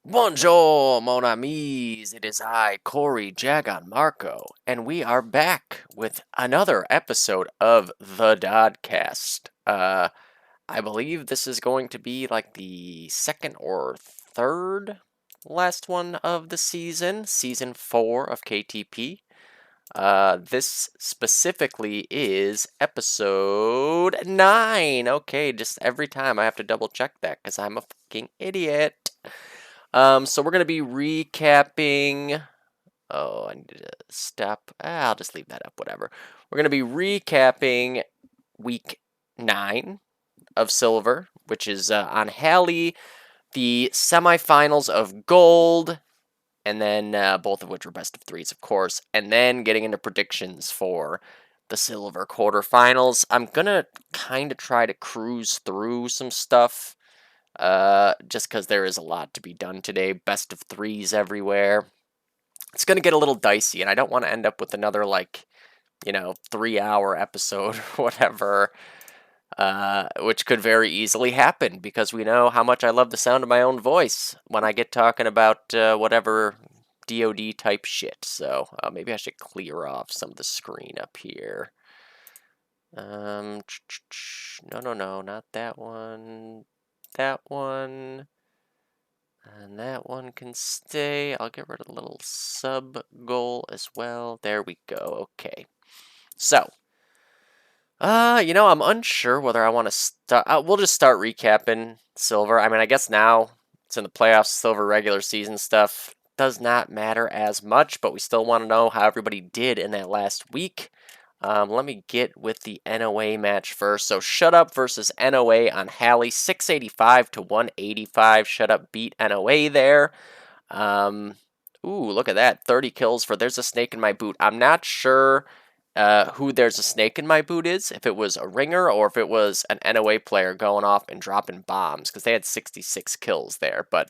Bonjour, mon amis. It is I, Corey Jagon Marco, and we are back with another episode of the Dodcast. I believe this is going to be like the second or third last one of the season 4 of KTP. This specifically is episode 9. Okay, just every time I have to double check that because I'm a fucking idiot. So we're gonna be recapping. Oh, I need to stop. I'll just leave that up. Whatever. We're gonna be recapping week 9 of Silver, which is on Hallie, the semifinals of Gold, and then both of which were best of threes, of course, and then getting into predictions for the Silver quarterfinals. I'm gonna kind of try to cruise through some stuff just because there is a lot to be done today. Best of threes everywhere. It's going to get a little dicey, and I don't want to end up with another, 3-hour episode or whatever, which could very easily happen because we know how much I love the sound of my own voice when I get talking about whatever DoD type shit. So maybe I should clear off some of the screen up here. No, not that one. That one. And that one can stay. I'll get rid of the little sub goal as well. There we go. Okay. So, I'm unsure whether I want to start. We'll just start recapping Silver. I mean, I guess now it's in the playoffs, Silver regular season stuff does not matter as much, but we still want to know how everybody did in that last week. Let me get with the NOA match first. So Shut Up versus NOA on Hallie, 685 to 185. Shut Up beat NOA there. Ooh, look at that. 30 kills for There's a Snake in My Boot. I'm not sure who There's a Snake in My Boot is, if it was a ringer or if it was an NOA player going off and dropping bombs, because they had 66 kills there. But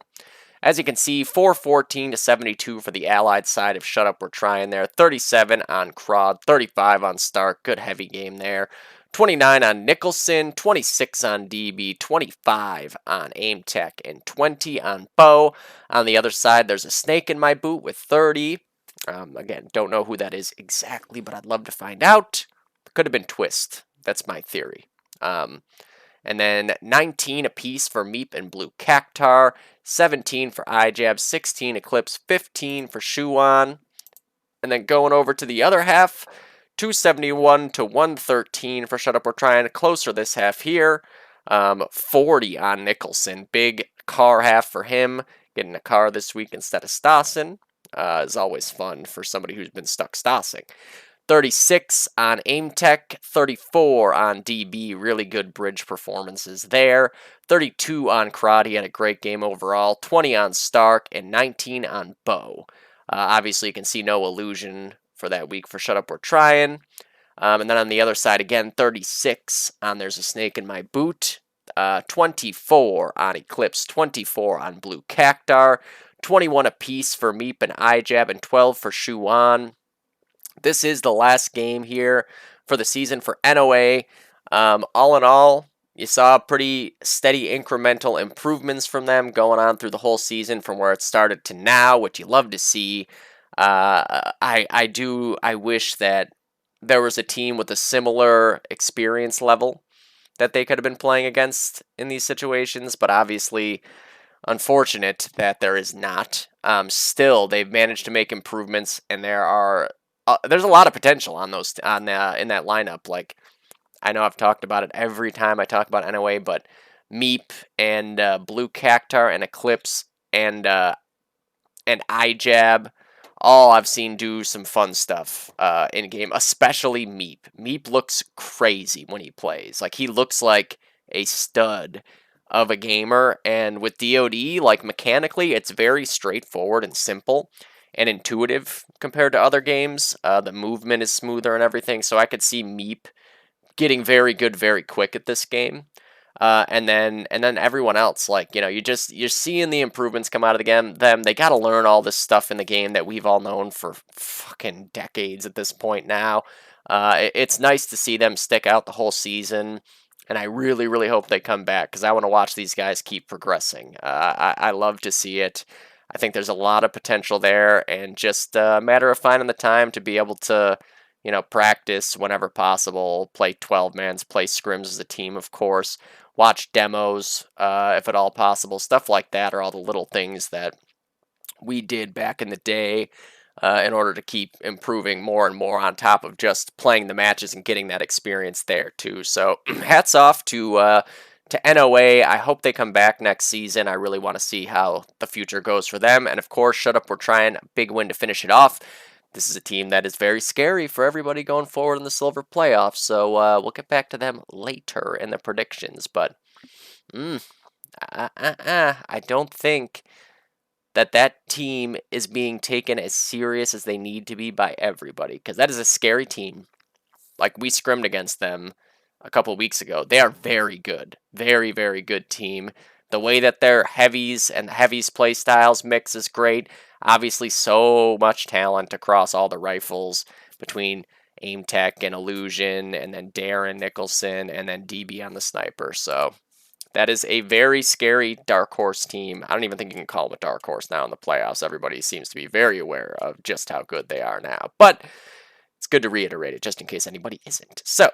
as you can see, 414 to 72 for the Allied side of Shut Up We're Trying there. 37 on Crod, 35 on Stark. Good heavy game there. 29 on Nicholson, 26 on DB, 25 on Aim Tech, and 20 on Bow. On the other side, there's a Snake in My Boot with 30. Again, don't know who that is exactly, but I'd love to find out. Could have been Twist. That's my theory. And then 19 apiece for Meep and Blue Cactar, 17 for iJab, 16 Eclipse, 15 for Shuan. And then going over to the other half, 271 to 113 for Shut Up We're Trying. Closer this half here. 40 on Nicholson. Big car half for him. Getting a car this week instead of Stassen is always fun for somebody who's been stuck Stassing. 36 on Aim Tech, 34 on DB, really good bridge performances there. 32 on Crod, he had a great game overall. 20 on Stark, and 19 on Bow. Obviously, you can see no illusion for that week for Shut Up We're Trying. And then on the other side, again, 36 on There's a Snake in My Boot. 24 on Eclipse, 24 on Blue Cactar. 21 apiece for Meep and iJab, and 12 for Shuan. This is the last game here for the season for NOA. All in all, you saw pretty steady incremental improvements from them going on through the whole season from where it started to now, which you love to see. I wish that there was a team with a similar experience level that they could have been playing against in these situations, but obviously unfortunate that there is not. Still, they've managed to make improvements, and there's a lot of potential on those in that lineup. Like, I know I've talked about it every time I talk about NOA, but Meep and Blue Cactar and Eclipse and iJab, all I've seen do some fun stuff in game, especially Meep. Meep looks crazy when he plays. Like, he looks like a stud of a gamer, and with DoD, like, mechanically, it's very straightforward and simple and intuitive compared to other games. The movement is smoother and everything, so I could see Meep getting very good very quick at this game. And then everyone else, like, you're seeing the improvements come out of the game. They got to learn all this stuff in the game that we've all known for fucking decades at this point now. It's nice to see them stick out the whole season. And I really, really hope they come back because I want to watch these guys keep progressing. I love to see it. I think there's a lot of potential there, and just a matter of finding the time to be able to, practice whenever possible, play 12 mans, play scrims as a team, of course, watch demos if at all possible. Stuff like that are all the little things that we did back in the day in order to keep improving more and more on top of just playing the matches and getting that experience there too. So hats off to NOA. I hope they come back next season. I really want to see how the future goes for them. And of course, Shut Up, We're Trying, big win to finish it off. This is a team that is very scary for everybody going forward in the Silver playoffs. So we'll get back to them later in the predictions. But I don't think that team is being taken as serious as they need to be by everybody, because that is a scary team. Like, we scrimmed against them a couple weeks ago. They are very good. Very, very good team. The way that their heavies and the heavies play styles mix is great. Obviously, so much talent across all the rifles between Aim Tech and Illusion, and then Darren Nicholson, and then DB on the sniper. So that is a very scary dark horse team. I don't even think you can call them a dark horse now in the playoffs. Everybody seems to be very aware of just how good they are now. But it's good to reiterate it just in case anybody isn't. So,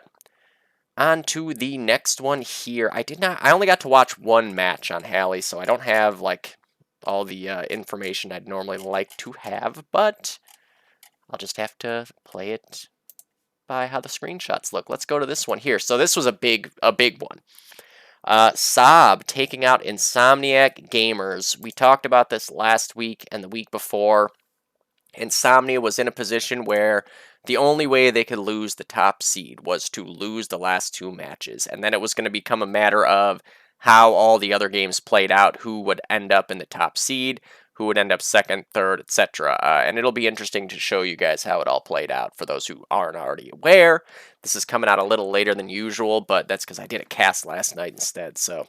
on to the next one here. I only got to watch one match on Halley, so I don't have like all the information I'd normally like to have, but I'll just have to play it by how the screenshots look. Let's go to this one here. So this was a big one. Saab taking out Insomniac Gamers. We talked about this last week and the week before. Insomnia was in a position where the only way they could lose the top seed was to lose the last two matches. And then it was going to become a matter of how all the other games played out, who would end up in the top seed, who would end up second, third, etc. And it'll be interesting to show you guys how it all played out for those who aren't already aware. This is coming out a little later than usual, but that's because I did a cast last night instead, so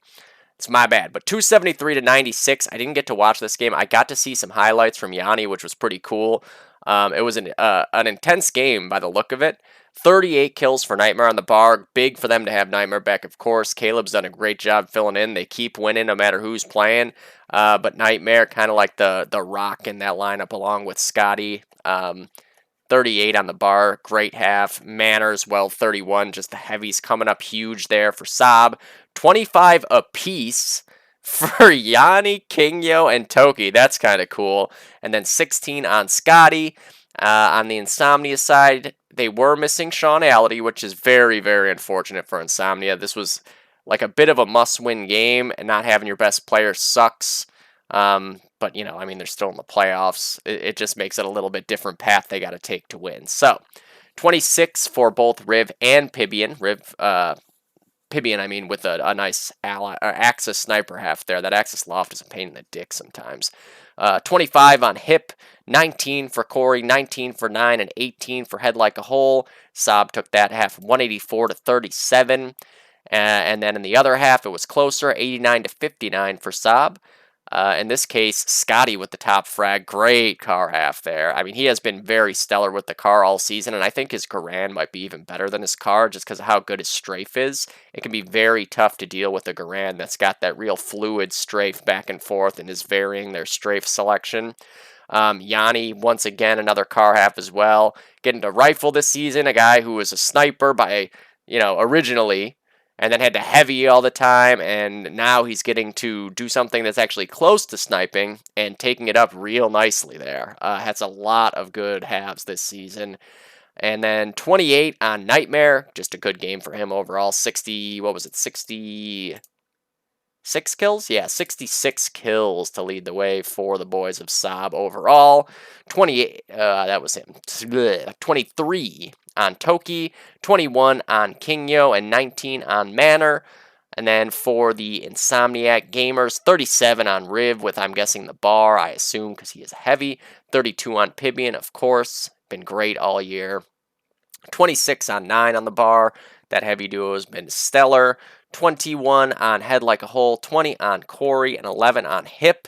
it's my bad. But 273 to 96. I didn't get to watch this game. I got to see some highlights from Yanni, which was pretty cool. It was an intense game by the look of it. 38 kills for Nightmare on the bar. Big for them to have Nightmare back, of course. Caleb's done a great job filling in. They keep winning no matter who's playing. But Nightmare, kind of like the rock in that lineup along with Scotty. 38 on the bar, great half. Manners, 31. Just the heavies coming up huge there for Saab. 25 apiece for Yanni, Kingyo, and Toki. That's kind of cool. And then 16 on Scotty. On the Insomnia side, they were missing Seanality, which is very, very unfortunate for Insomnia. This was like a bit of a must-win game, and not having your best player sucks. But, they're still in the playoffs. It just makes it a little bit different path they got to take to win. So, 26 for both Riv and Pibian. Pibian, with a nice Axis sniper half there. That Axis loft is a pain in the dick sometimes. 25 on Hip, 19 for Corey, 19 for 9, and 18 for Head Like a Hole. Saab took that half 184 to 37. And then in the other half, it was closer, 89 to 59 for Saab. In this case, Scotty with the top frag. Great car half there. He has been very stellar with the car all season, and I think his Garand might be even better than his car just because of how good his strafe is. It can be very tough to deal with a Garand that's got that real fluid strafe back and forth and is varying their strafe selection. Yanni, once again, another car half as well. Getting to rifle this season, a guy who was a sniper by, originally, and then had to heavy all the time, and now he's getting to do something that's actually close to sniping and taking it up real nicely there. Has a lot of good halves this season. And then 28 on Nightmare, just a good game for him overall. 66 kills? Yeah, 66 kills to lead the way for the boys of Saab overall. 28, that was him. 23 on Toki, 21 on Kingyo, and 19 on Manor. And then for the Insomniac Gamers, 37 on Riv with, I'm guessing, the bar, I assume, because he is heavy. 32 on Pibian, of course. Been great all year. 26 on 9 on the bar. That heavy duo has been stellar. 21 on Head Like a Hole, 20 on Corey, and 11 on Hip.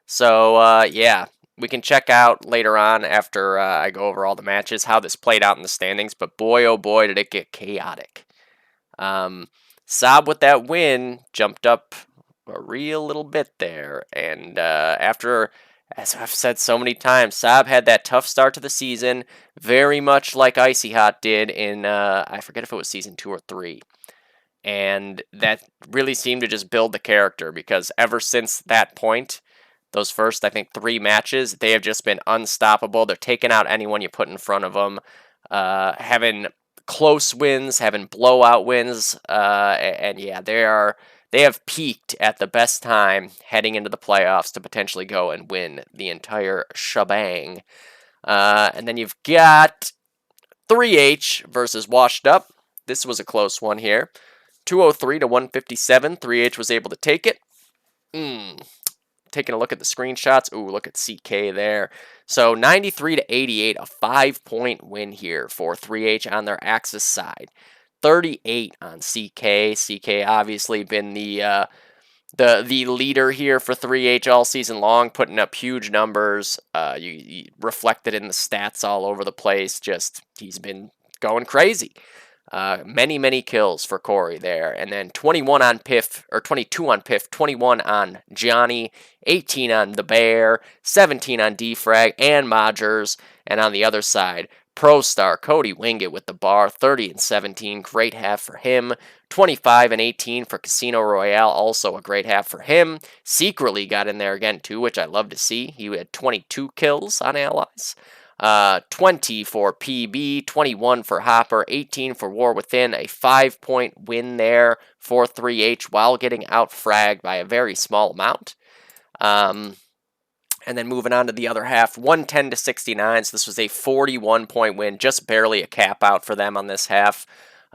So, yeah, we can check out later on after I go over all the matches how this played out in the standings. But boy, oh boy, did it get chaotic. Saab with that win jumped up a real little bit there. And after, as I've said so many times, Saab had that tough start to the season, very much like Icy Hot did in, I forget if it was season 2 or 3. And that really seemed to just build the character because ever since that point, those first, I think, 3 matches, they have just been unstoppable. They're taking out anyone you put in front of them, having close wins, having blowout wins, and yeah, they have peaked at the best time heading into the playoffs to potentially go and win the entire shebang. And then you've got 3H versus Washed Up. This was a close one here. 203 to 157. 3H was able to take it. Taking a look at the screenshots. Ooh, look at CK there. So 93 to 88, a 5-point win here for 3H on their Axis side. 38 on CK. CK obviously been the leader here for 3H all season long, putting up huge numbers. You reflected in the stats all over the place. Just he's been going crazy. Many kills for Corey there. And then 21 on Piff, or 22 on Piff, 21 on Johnny, 18 on the Bear, 17 on Defrag and Modgers. And on the other side, Pro Star Cody Wingett with the bar, 30 and 17, great half for him. 25 and 18 for Casino Royale, also a great half for him. Secretly got in there again too, which I love to see. He had 22 kills on Allies. 20 for PB, 21 for Hopper, 18 for War Within, a 5-point win there for 3H while getting out-fragged by a very small amount. And then moving on to the other half, 110 to 69, so this was a 41-point win, just barely a cap out for them on this half.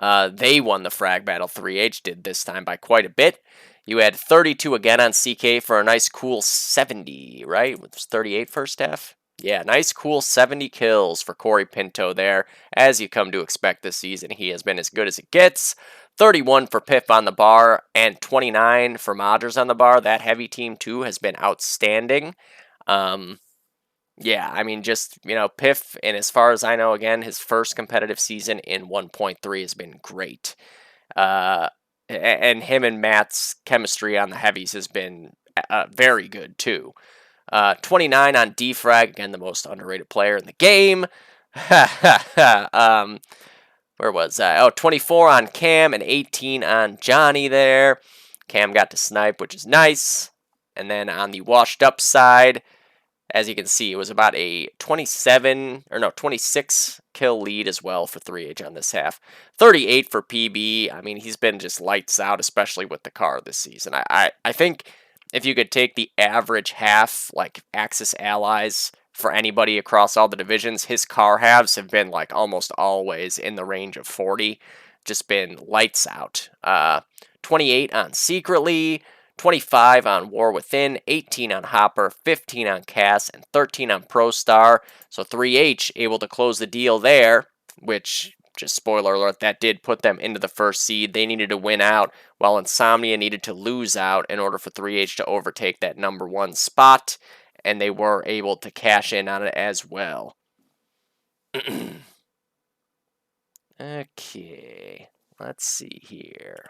They won the frag battle, 3H did this time by quite a bit. You had 32 again on CK for a nice cool 70, right? It was 38 first half? Yeah, nice cool 70 kills for Corey Pinto there. As you come to expect this season, he has been as good as it gets. 31 for Piff on the bar and 29 for Modgers on the bar. That heavy team too has been outstanding. Yeah, I mean, just, Piff, and as far as I know, again, his first competitive season in 1.3 has been great. And him and Matt's chemistry on the heavies has been very good too. 29 on Defrag, again, the most underrated player in the game. Where was that? Oh, 24 on Cam and 18 on Johnny there. Cam got to snipe, which is nice. And then on the washed up side, as you can see, it was about a 26 kill lead as well for 3H on this half. 38 for PB. I mean, he's been just lights out, especially with the car this season. I think if you could take the average half, like Axis Allies, for anybody across all the divisions, his car halves have been like almost always in the range of 40. Just been lights out. 28 on Secretly, 25 on War Within, 18 on Hopper, 15 on Cass, and 13 on Pro Star. So 3H able to close the deal there, which, just spoiler alert, that did put them into the first seed. They needed to win out, while Insomnia needed to lose out in order for 3H to overtake that number 1 spot, and they were able to cash in on it as well. Okay, let's see here.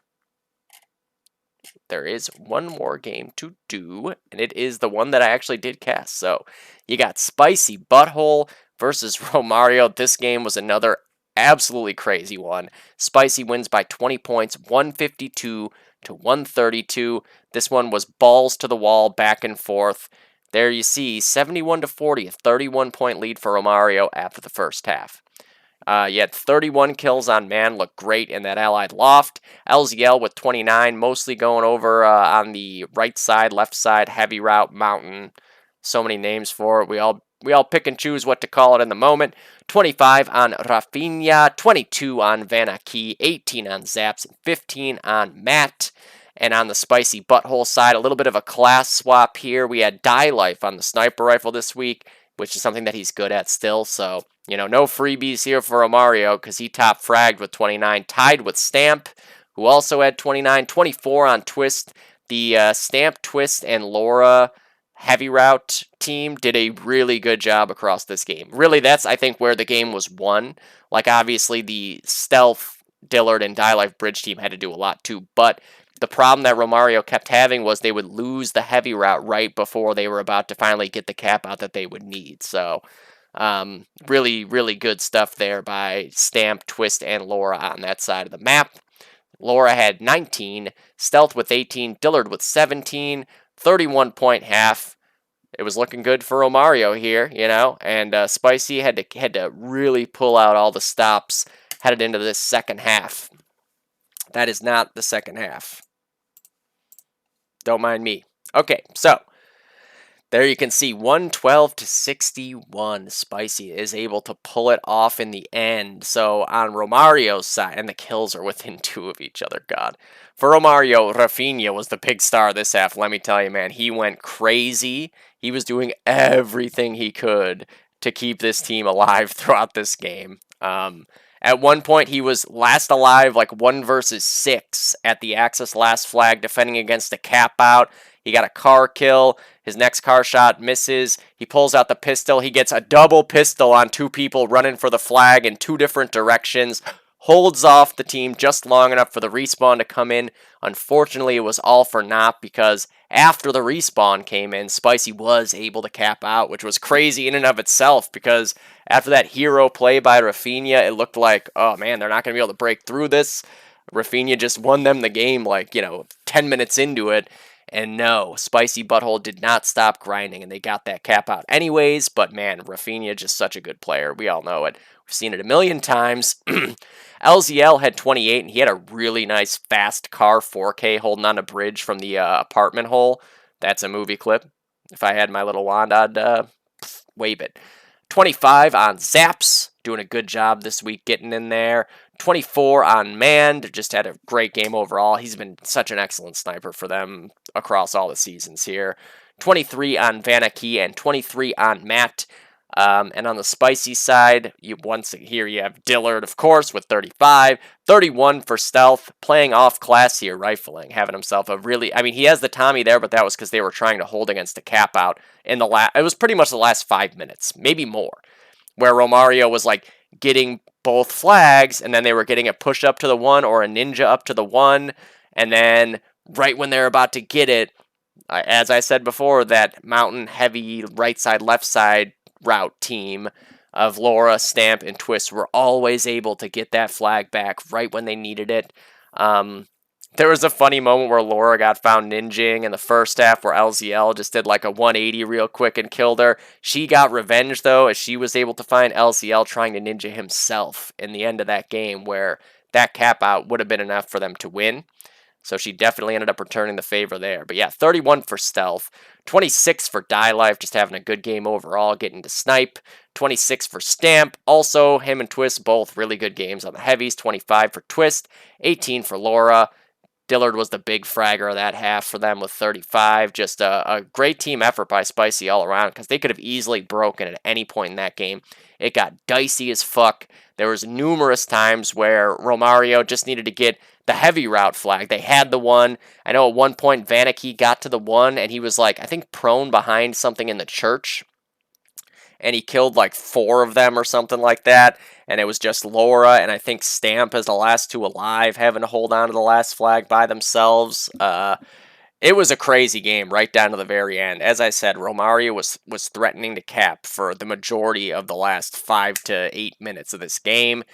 There is one more game to do, and it is the one that I actually did cast. So, you got Spicy Butthole versus Romario. This game was another absolutely crazy one. Spicy wins by 20 points, 152 to 132. This one was balls to the wall, back and forth. There you see, 71 to 40, a 31-point lead for Romario after the first half. You had 31 kills on Man, looked great in that allied loft. LZL with 29, mostly going over on the right side, left side, heavy route, mountain. So many names for it. We all pick and choose what to call it in the moment. 25 on Rafinha, 22 on Vanaki, 18 on Zaps, and 15 on Matt. And on the Spicy Butthole side, a little bit of a class swap here. We had Die Life on the sniper rifle this week, which is something that he's good at still. So, no freebies here for Romario because he top fragged with 29, tied with Stamp, who also had 29, 24 on Twist. The Stamp, Twist, and Laura heavy route team did a really good job across this game. Really, that's, I think, where the game was won. Like, obviously, the stealth Dillard and Die Life Bridge team had to do a lot too. But the problem that Romario kept having was they would lose the heavy route right before they were about to finally get the cap out that they would need. So really, really good stuff there by Stamp, Twist, and Laura on that side of the map. Laura had 19, Stealth with 18, Dillard with 17, 31-point half. It was looking good for Romario here, and Spicy had to really pull out all the stops headed into this second half. That is not the second half. Don't mind me. Okay, so there you can see 112-61. Spicy is able to pull it off in the end. So on Romario's side, and the kills are within 2 of each other, God. For Romario, Rafinha was the big star this half. Let me tell you, man, he went crazy. He was doing everything he could to keep this team alive throughout this game. At one point, he was last alive, like 1 versus 6 at the Axis last flag, defending against a cap out. He got a car kill. His next car shot misses. He pulls out the pistol. He gets a double pistol on 2 people running for the flag in 2 different directions. Holds off the team just long enough for the respawn to come in. Unfortunately, it was all for naught because after the respawn came in, Spicy was able to cap out, which was crazy in and of itself because after that hero play by Rafinha, it looked like, oh man, they're not going to be able to break through this. Rafinha just won them the game like, 10 minutes into it. And no, Spicy Butthole did not stop grinding, and they got that cap out anyways. But man, Rafinha just such a good player. We all know it. We've seen it a million times. LZL had 28, and he had a really nice fast car 4K holding on a bridge from the apartment hole. That's a movie clip. If I had my little wand, I'd wave it. 25 on Zaps, doing a good job this week getting in there. 24 on Mand, just had a great game overall. He's been such an excellent sniper for them across all the seasons here. 23 on Vanaki and 23 on Matt. And on the Spicy side, you have Dillard, of course, with 35. 31 for Stealth, playing off class here, rifling, having himself a really... he has the Tommy there, but that was because they were trying to hold against the cap out in the it was pretty much the last 5 minutes, maybe more, where Romario was, getting both flags, and then they were getting a push up to the 1 or a ninja up to the 1, and then right when they're about to get it, as I said before, that mountain heavy right side, left side route team of Laura, Stamp, and Twist were always able to get that flag back right when they needed it. There was a funny moment where Laura got found ninjing in the first half where LZL just did like a 180 real quick and killed her. She got revenge, though, as she was able to find LZL trying to ninja himself in the end of that game where that cap out would have been enough for them to win. So she definitely ended up returning the favor there. But yeah, 31 for Stealth, 26 for Die Life, just having a good game overall, getting to snipe. 26 for Stamp, also him and Twist, both really good games on the heavies. 25 for Twist, 18 for Laura. Dillard was the big fragger of that half for them with 35. Just a great team effort by Spicy all around because they could have easily broken at any point in that game. It got dicey as fuck. There was numerous times where Romario just needed to get the heavy route flag. They had the 1. I know at one point Vanaki got to the 1 and he was I think prone behind something in the church. And he killed 4 of them or something like that. And it was just Laura and I think Stamp as the last 2 alive having to hold on to the last flag by themselves. It was a crazy game right down to the very end. As I said, Romario was threatening to cap for the majority of the last 5 to 8 minutes of this game.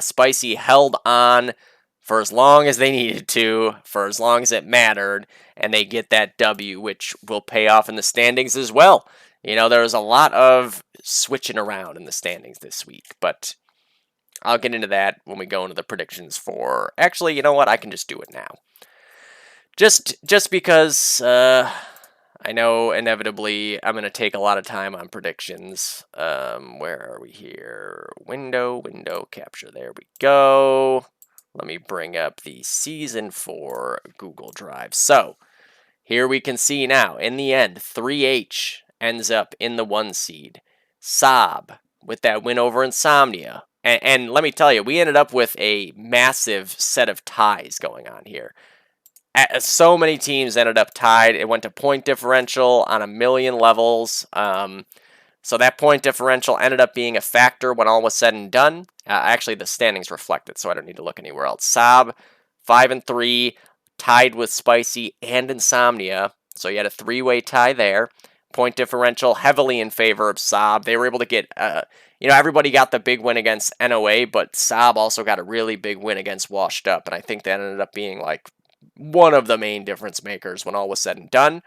Spicy held on for as long as they needed to, for as long as it mattered, and they get that W, which will pay off in the standings as well. There was a lot of switching around in the standings this week, but I'll get into that when we go into the predictions for... Actually, you know what? I can just do it now. Just because I know inevitably I'm going to take a lot of time on predictions. Where are we here? Window capture. There we go. Let me bring up the Season 4 Google Drive. So, here we can see now, in the end, 3H ends up in the 1 seed. Saab, with that win over Insomnia. And let me tell you, we ended up with a massive set of ties going on here. So many teams ended up tied. It went to point differential on a million levels. So that point differential ended up being a factor when all was said and done. Actually, the standings reflect it, so I don't need to look anywhere else. Saab, 5-3, tied with Spicy and Insomnia. So you had a three-way tie there. Point differential heavily in favor of Saab. They were able to get, everybody got the big win against NOA, but Saab also got a really big win against Washed Up, and I think that ended up being like one of the main difference makers when all was said and done.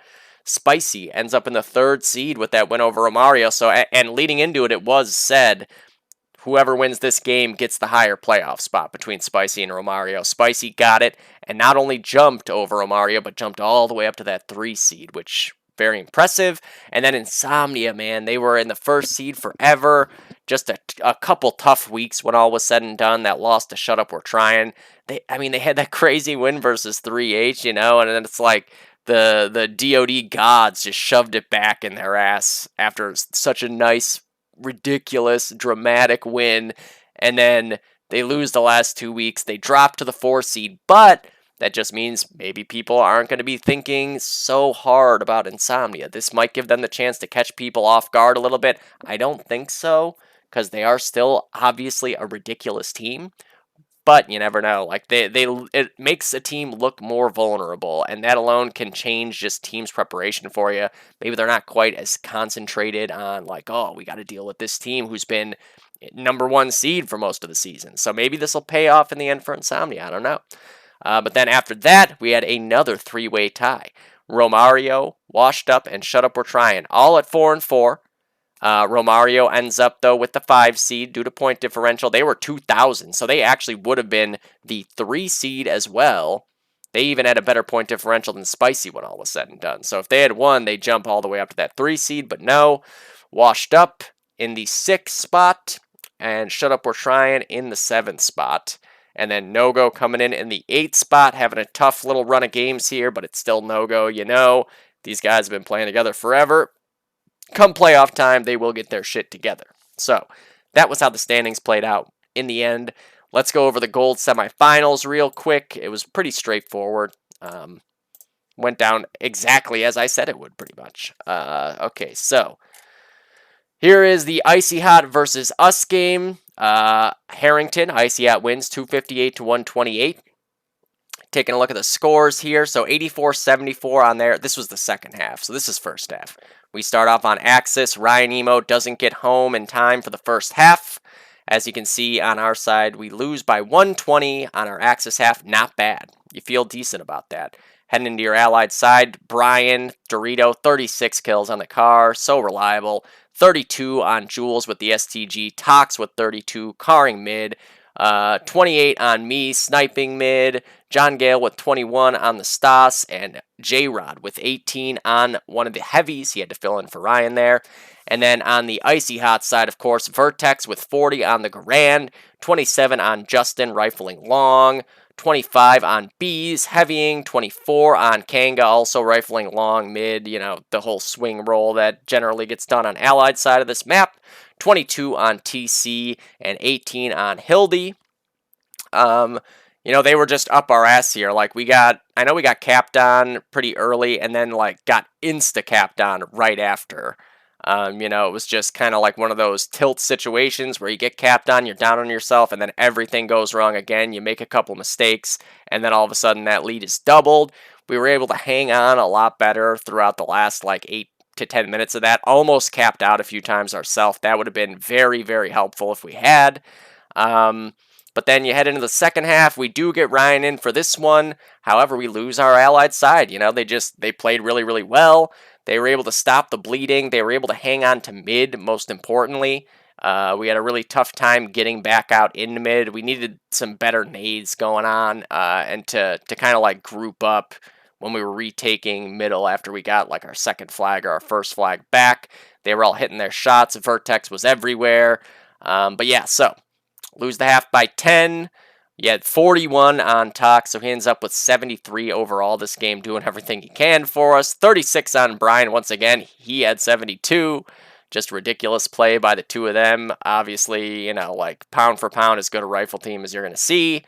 Spicy ends up in the 3rd seed with that win over Romario. So, and leading into it, it was said whoever wins this game gets the higher playoff spot between Spicy and Romario. Spicy got it and not only jumped over Romario, but jumped all the way up to that 3 seed, which very impressive. And then Insomnia, man, they were in the 1st seed forever. Just a couple tough weeks when all was said and done. That loss to Shut Up We're Trying. They had that crazy win versus 3H, and then it's like the DOD gods just shoved it back in their ass after such a nice, ridiculous, dramatic win, and then they lose the last 2 weeks. They drop to the 4 seed, but that just means maybe people aren't going to be thinking so hard about Insomnia. This might give them the chance to catch people off guard a little bit. I don't think so, because they are still obviously a ridiculous team. But you never know. Like it makes a team look more vulnerable, and that alone can change just team's preparation for you. Maybe they're not quite as concentrated on like, oh, we got to deal with this team who's been number 1 seed for most of the season. So maybe this will pay off in the end for Insomnia. I don't know. But then after that, we had another 3-way tie. Romario, Washed Up, and Shut Up We're Trying, all at 4-4. Romario ends up, though, with the 5 seed due to point differential. They were 2,000, so they actually would have been the 3 seed as well. They even had a better point differential than Spicy when all was said and done. So if they had won, they'd jump all the way up to that 3 seed, but no. Washed Up in the 6th spot, and Shut Up We're Trying in the 7th spot. And then No-Go coming in the 8th spot, having a tough little run of games here, but it's still No-Go, These guys have been playing together forever. Come playoff time, they will get their shit together. So, that was how the standings played out in the end. Let's go over the gold semifinals real quick. It was pretty straightforward. Went down exactly as I said it would, pretty much. Okay, so here is the Icy Hot versus Us game. Harrington, Icy Hot wins 258 to 128. Taking a look at the scores here. So 84-74 on there. This was the second half, so this is first half. We start off on Axis. Ryan Emo doesn't get home in time for the first half. As you can see on our side, we lose by 120 on our Axis half. Not bad. You feel decent about that. Heading into your allied side, Brian, Dorito, 36 kills on the car. So reliable. 32 on Jules with the STG. Tox with 32. Carring mid. 28 on me, sniping mid. John Gale with 21 on the Stas, and J-Rod with 18 on one of the heavies. He had to fill in for Ryan there. And then on the Icy Hot side, of course, Vertex with 40 on the Garand, 27 on Justin, rifling long, 25 on Bees, heavying, 24 on Kanga, also rifling long, mid, the whole swing roll that generally gets done on Allied side of this map. 22 on TC, and 18 on Hildy. They were just up our ass here. Like, I know we got capped on pretty early, and then, got insta-capped on right after. It was just kind of like one of those tilt situations where you get capped on, you're down on yourself, and then everything goes wrong again. You make a couple mistakes, and then all of a sudden that lead is doubled. We were able to hang on a lot better throughout the last, 8 to 10 minutes of that. Almost capped out a few times ourselves. That would have been very, very helpful if we had. But then you head into the second half. We do get Ryan in for this one. However, we lose our allied side. They played really, really well. They were able to stop the bleeding. They were able to hang on to mid, most importantly. We had a really tough time getting back out into mid. We needed some better nades going on and to kind of group up when we were retaking middle after we got our second flag or our first flag back. They were all hitting their shots. Vertex was everywhere. But yeah, so lose the half by 10. You had 41 on Tox, so he ends up with 73 overall this game, doing everything he can for us. 36 on Brian. Once again, he had 72. Just ridiculous play by the two of them. Obviously, pound for pound, as good a rifle team as you're going to see.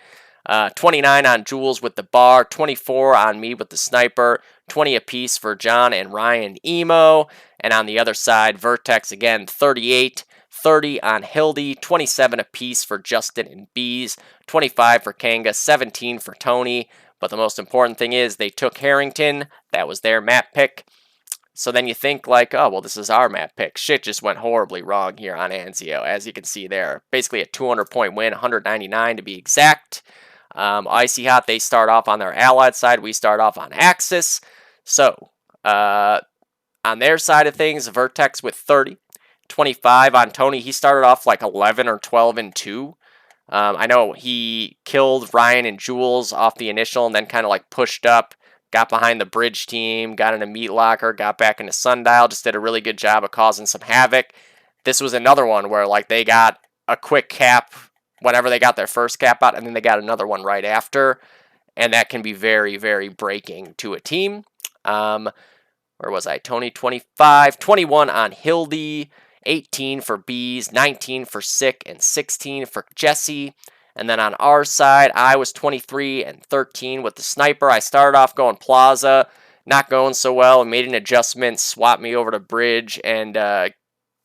29 on Jules with the bar, 24 on me with the sniper, 20 apiece for John and Ryan Emo, And on the other side, Vertex again, 38, 30 on Hildy, 27 apiece for Justin and Bees, 25 for Kanga, 17 for Tony. But the most important thing is they took Harrington. That was their map pick. So then you think like, oh, well, this is our map pick. Shit just went horribly wrong here on Anzio, as you can see there. Basically a 200-point win, 199 to be exact. Icy Hot, they start off on their allied side. We start off on Axis. So, on their side of things, Vertex with 30. 25 on Tony. He started off like 11 or 12 and 2. I know he killed Ryan and Jules off the initial and then kind of like pushed up, got behind the bridge team, got in a meat locker, got back into Sundial, just did a really good job of causing some havoc. This was another one where like they got a quick cap whenever they got their first cap out, and then they got another one right after, and that can be very, very breaking to a team. Where was I? Tony 25, 21 on Hildy, 18 for Bees, 19 for Sick, and 16 for Jesse. And then on our side, I was 23 and 13 with the sniper. I started off going Plaza, not going so well, and made an adjustment, swapped me over to Bridge, and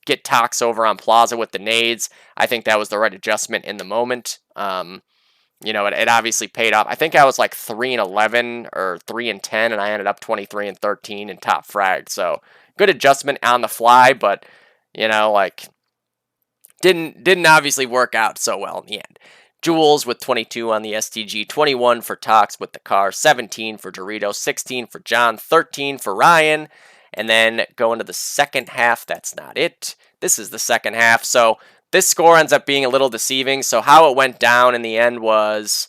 get Tox over on Plaza with the nades. I think that was the right adjustment in the moment. It obviously paid off. I think I was like 3 and 11 or 3 and 10, and I ended up 23 and 13 in top frag. So good adjustment on the fly, but didn't obviously work out so well in the end. Jules with 22 on the STG, 21 for Tox with the car, 17 for Dorito, 16 for John, 13 for Ryan. And then going to the second half, that's not it. This is the second half. So this score ends up being a little deceiving. So how it went down in the end was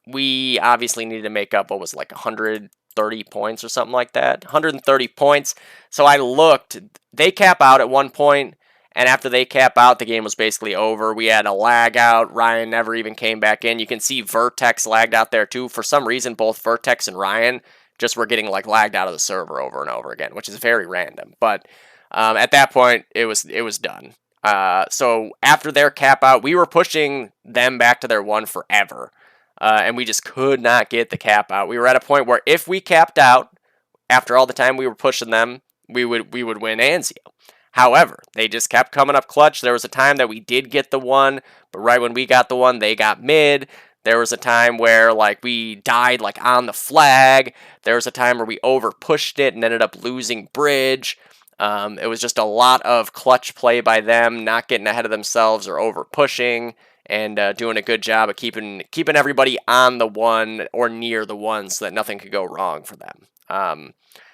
we obviously needed to make up what was like 130 points or something like that. 130 points. So I looked. They cap out at one point, and after they cap out, the game was basically over. We had a lag out. Ryan never even came back in. You can see Vertex lagged out there too. For some reason, both Vertex and Ryan just were getting like lagged out of the server over and over again, which is very random. But at that point, it was done. So after their cap out, we were pushing them back to their one forever, and we just could not get the cap out. We were at a point where if we capped out after all the time we were pushing them, we would win Anzio. However, they just kept coming up clutch. There was a time that we did get the one, but right when we got the one, they got mid. There was a time where like we died like on the flag. There was a time where we over pushed it and ended up losing bridge. It was just a lot of clutch play by them, not getting ahead of themselves or over pushing, and doing a good job of keeping everybody on the one or near the one so that nothing could go wrong for them.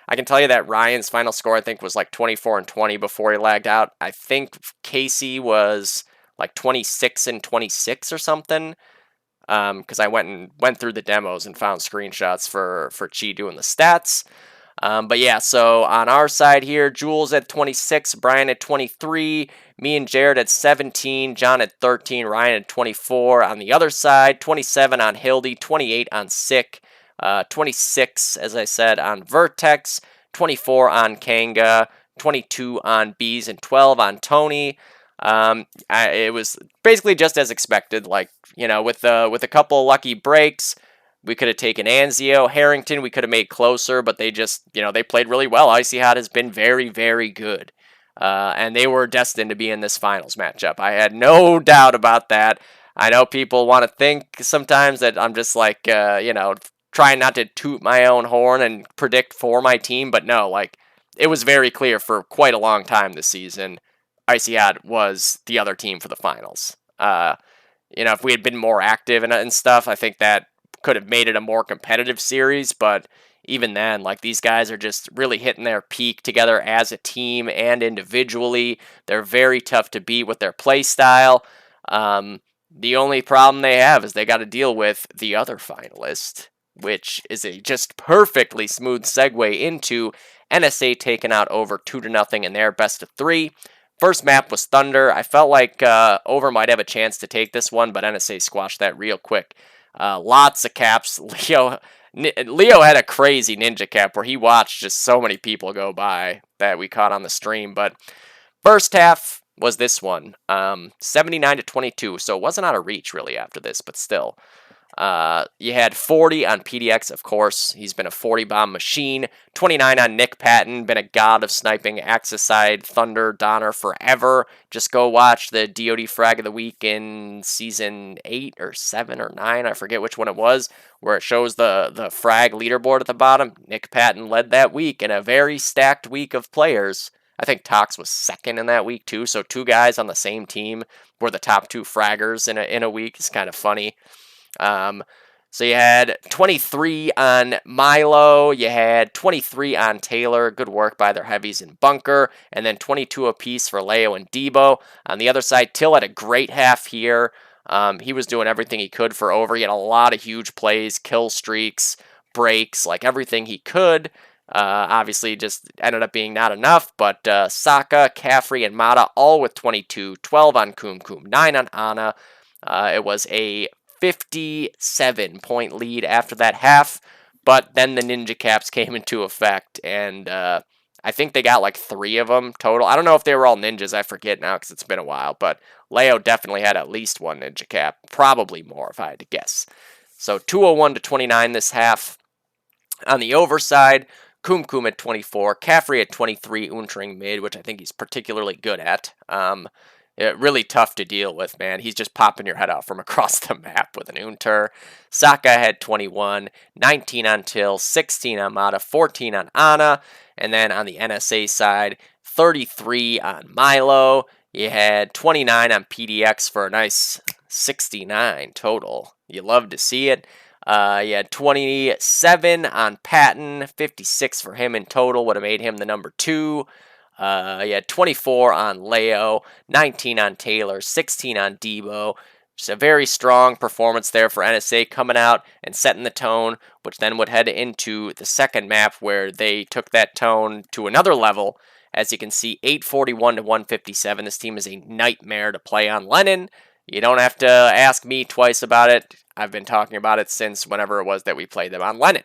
I can tell you that Ryan's final score, I think, was like 24 and 20 before he lagged out. I think Casey was like 26 and 26 or something. Because I went through the demos and found screenshots for Chi doing the stats. But yeah, so on our side here, Jules at 26, Brian at 23, me and Jared at 17, John at 13, Ryan at 24. On the other side, 27 on Hildy, 28 on Sick, 26, as I said, on Vertex, 24 on Kanga, 22 on Bees, and 12 on Tony. It was basically just as expected. Like, with a couple of lucky breaks, we could have taken Anzio. Harrington, we could have made closer, but they just, they played really well. Icy Hot has been very, very good. And they were destined to be in this finals matchup. I had no doubt about that. I know people want to think sometimes that I'm just like, trying not to toot my own horn and predict for my team, but no, like, it was very clear for quite a long time this season. Icy Hot was the other team for the finals. If we had been more active and stuff, I think that could have made it a more competitive series, but even then, like, these guys are just really hitting their peak together as a team and individually. They're very tough to beat with their play style. The only problem they have is they got to deal with the other finalist, which is a just perfectly smooth segue into NSA taking out Over 2-0 in their best of 3. First map was Thunder. I felt like Over might have a chance to take this one, but NSA squashed that real quick. Lots of caps. Leo had a crazy ninja cap where he watched just so many people go by that we caught on the stream. But first half was this one, 79-22. So it wasn't out of reach really after this, but still. You had 40 on PDX, of course. He's been a 40 bomb machine. 29 on Nick Patton, been a god of sniping Axis side, Thunder, Donner forever. Just go watch the DoD Frag of the Week in Season 8 or 7 or 9, I forget which one it was, where it shows the frag leaderboard at the bottom. Nick Patton led that week in a very stacked week of players. I think Tox was second in that week too, so two guys on the same team were the top two fraggers in a week. It's kind of funny. So you had 23 on Milo, you had 23 on Taylor, good work by their heavies in bunker, and then 22 apiece for Leo and Debo. On the other side, Till had a great half here. He was doing everything he could for over. He had a lot of huge plays, kill streaks, breaks, like everything he could. Obviously, just ended up being not enough, but Saka, Caffrey, and Mata all with 22, 12 on Kum Kum, 9 on Ana. It was a 57-point lead after that half, but then the Ninja Caps came into effect, and I think they got like 3 of them total. I don't know if they were all ninjas, I forget now because it's been a while, but Leo definitely had at least 1 Ninja Cap, probably more if I had to guess. So 201 to 29 this half. On the overside, Kum Kum at 24, Caffrey at 23, Untering mid, which I think he's particularly good at. Really tough to deal with, man. He's just popping your head out from across the map with an Unter. Saka had 21, 19 on Till, 16 on Mata, 14 on Ana, and then on the NSA side, 33 on Milo. You had 29 on PDX for a nice 69 total. You love to see it. You had 27 on Patton, 56 for him in total, would have made him the number 2. You had 24 on Leo, 19 on Taylor, 16 on Debo. Just a very strong performance there for NSA coming out and setting the tone, which then would head into the second map where they took that tone to another level. As you can see, 841 to 157. This team is a nightmare to play on Lennon. You don't have to ask me twice about it. I've been talking about it since whenever it was that we played them on Lennon.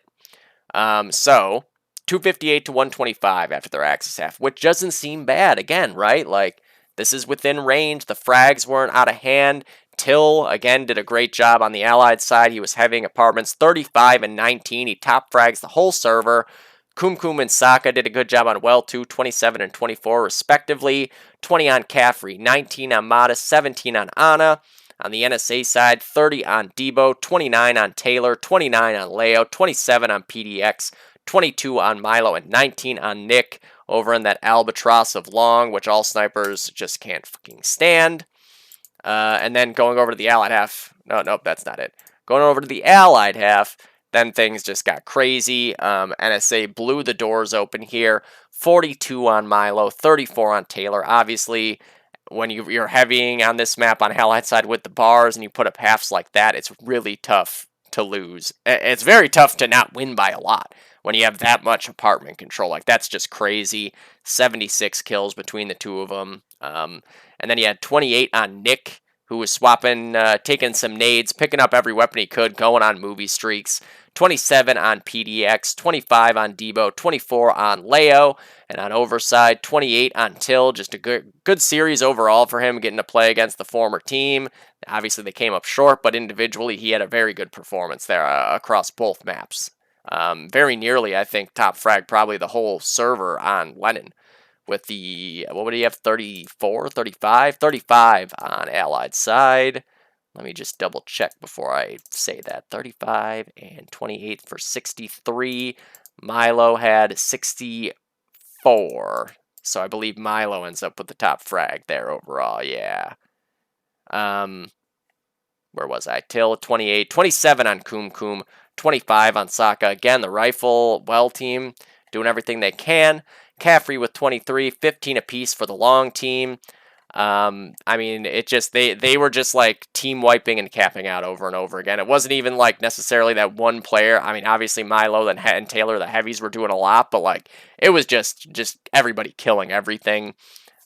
So 258 to 125 after their Axis half, which doesn't seem bad again, right? Like, this is within range. The frags weren't out of hand. Till, again, did a great job on the Allied side. He was having apartments 35 and 19. He top frags the whole server. Kum Kum and Saka did a good job on well, too, 27 and 24 respectively. 20 on Caffrey, 19 on Mata, 17 on Ana. On the NSA side, 30 on Debo, 29 on Taylor, 29 on Leo, 27 on PDX, 22 on Milo, and 19 on Nick over in that albatross of long, which all snipers just can't fucking stand. And then going over to the Allied half. Nope, that's not it. Going over to the Allied half, then things just got crazy. NSA blew the doors open here. 42 on Milo, 34 on Taylor. Obviously, when you're heavying on this map on Allied side with the bars and you put up halves like that, it's really tough to lose. It's very tough to not win by a lot when you have that much apartment control. Like, that's just crazy. 76 kills between the two of them. And then you had 28 on Nick, who was swapping, taking some nades, picking up every weapon he could, going on movie streaks. 27 on PDX, 25 on Debo, 24 on Leo, and on overside, 28 on Till. Just a good series overall for him, getting to play against the former team. Obviously, they came up short, but individually, he had a very good performance there across both maps. Very nearly, I think, top frag probably the whole server on Lennon. With the, what would he have, 34, 35? 35 on Allied side. Let me just double check before I say that. 35 and 28 for 63. Milo had 64. So I believe Milo ends up with the top frag there overall, yeah. Where was I? Till 28, 27 on Kum Kum, 25 on Saka. Again, the rifle well team doing everything they can. Caffrey with 23, 15 apiece for the long team. I mean, it just, they were just like team wiping and capping out over and over again. It wasn't even like necessarily that one player. I mean, obviously Milo and Taylor, the heavies, were doing a lot, but like it was just everybody killing everything.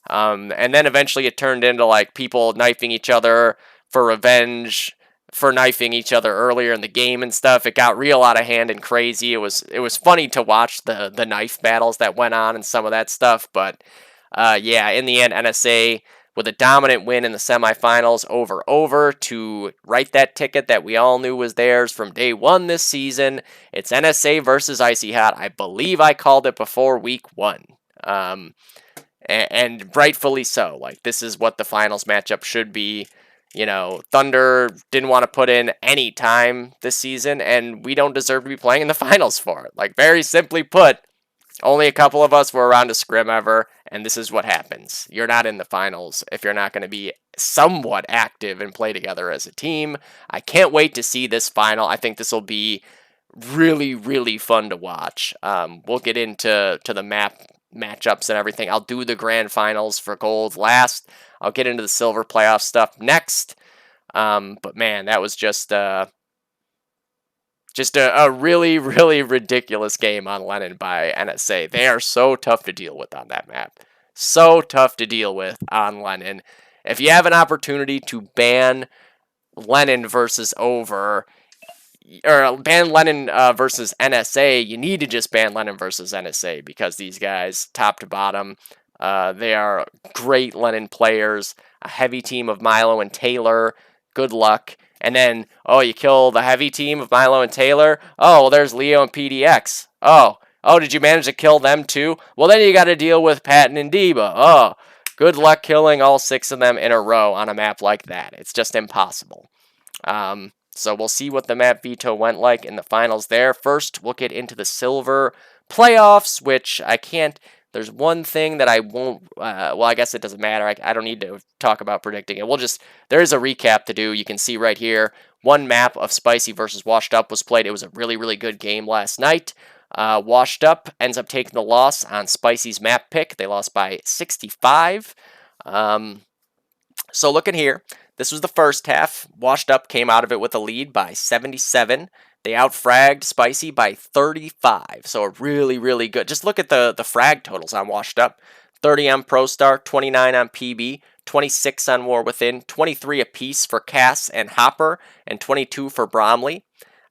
And then eventually it turned into like people knifing each other for revenge for knifing each other earlier in the game and stuff. It got real out of hand and crazy. It was funny to watch the knife battles that went on and some of that stuff, but yeah, in the end, NSA with a dominant win in the semifinals over to write that ticket that we all knew was theirs from day one this season. It's NSA versus Icy Hot. I believe I called it before week 1. And rightfully so. Like, this is what the finals matchup should be. You know, Thunder didn't want to put in any time this season, and we don't deserve to be playing in the finals for it. Like, very simply put, only a couple of us were around to scrim ever, and this is what happens. You're not in the finals if you're not going to be somewhat active and play together as a team. I can't wait to see this final. I think this will be really, really fun to watch. We'll get into the matchups and everything. I'll do the grand finals for gold last. I'll get into the silver playoff stuff next. But man, that was just a really, really ridiculous game on Lennon by NSA. They are so tough to deal with on that map. So tough to deal with on Lennon. If you have an opportunity to ban Lennon versus over, or ban Lennon versus NSA, you need to just ban Lennon versus NSA, because these guys, top to bottom, they are great Lennon players. A heavy team of Milo and Taylor. Good luck. And then, oh, you kill the heavy team of Milo and Taylor? Oh, well, there's Leo and PDX. Oh, did you manage to kill them too? Well, then you got to deal with Patton and Deba. Oh, good luck killing all 6 of them in a row on a map like that. It's just impossible. So we'll see what the map veto went like in the finals there. First, we'll get into the silver playoffs, which I can't... There's one thing that I won't... well, I guess it doesn't matter. I don't need to talk about predicting it. There is a recap to do. You can see right here. One map of Spicy versus Washed Up was played. It was a really, really good game last night. Washed Up ends up taking the loss on Spicy's map pick. They lost by 65. So looking here, this was the first half. Washed Up came out of it with a lead by 77. They outfragged Spicy by 35. So a really, really good. Just look at the frag totals on Washed Up. 30 on ProStar, 29 on PB, 26 on War Within, 23 apiece for Cass and Hopper, and 22 for Bromley.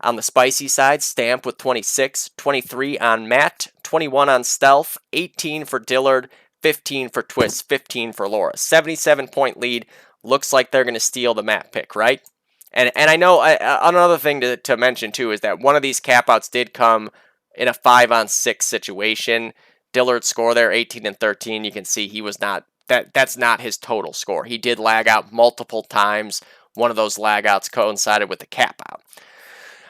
On the Spicy side, Stamp with 26, 23 on Matt, 21 on Stealth, 18 for Dillard, 15 for Twist, 15 for Laura. 77-point lead. Looks like they're going to steal the map pick, right? And I know another thing to mention, too, is that one of these capouts did come in a 5-on-6 situation. Dillard's score there, 18 and 13. You can see he was not... That's not his total score. He did lag out multiple times. One of those lag outs coincided with the cap out.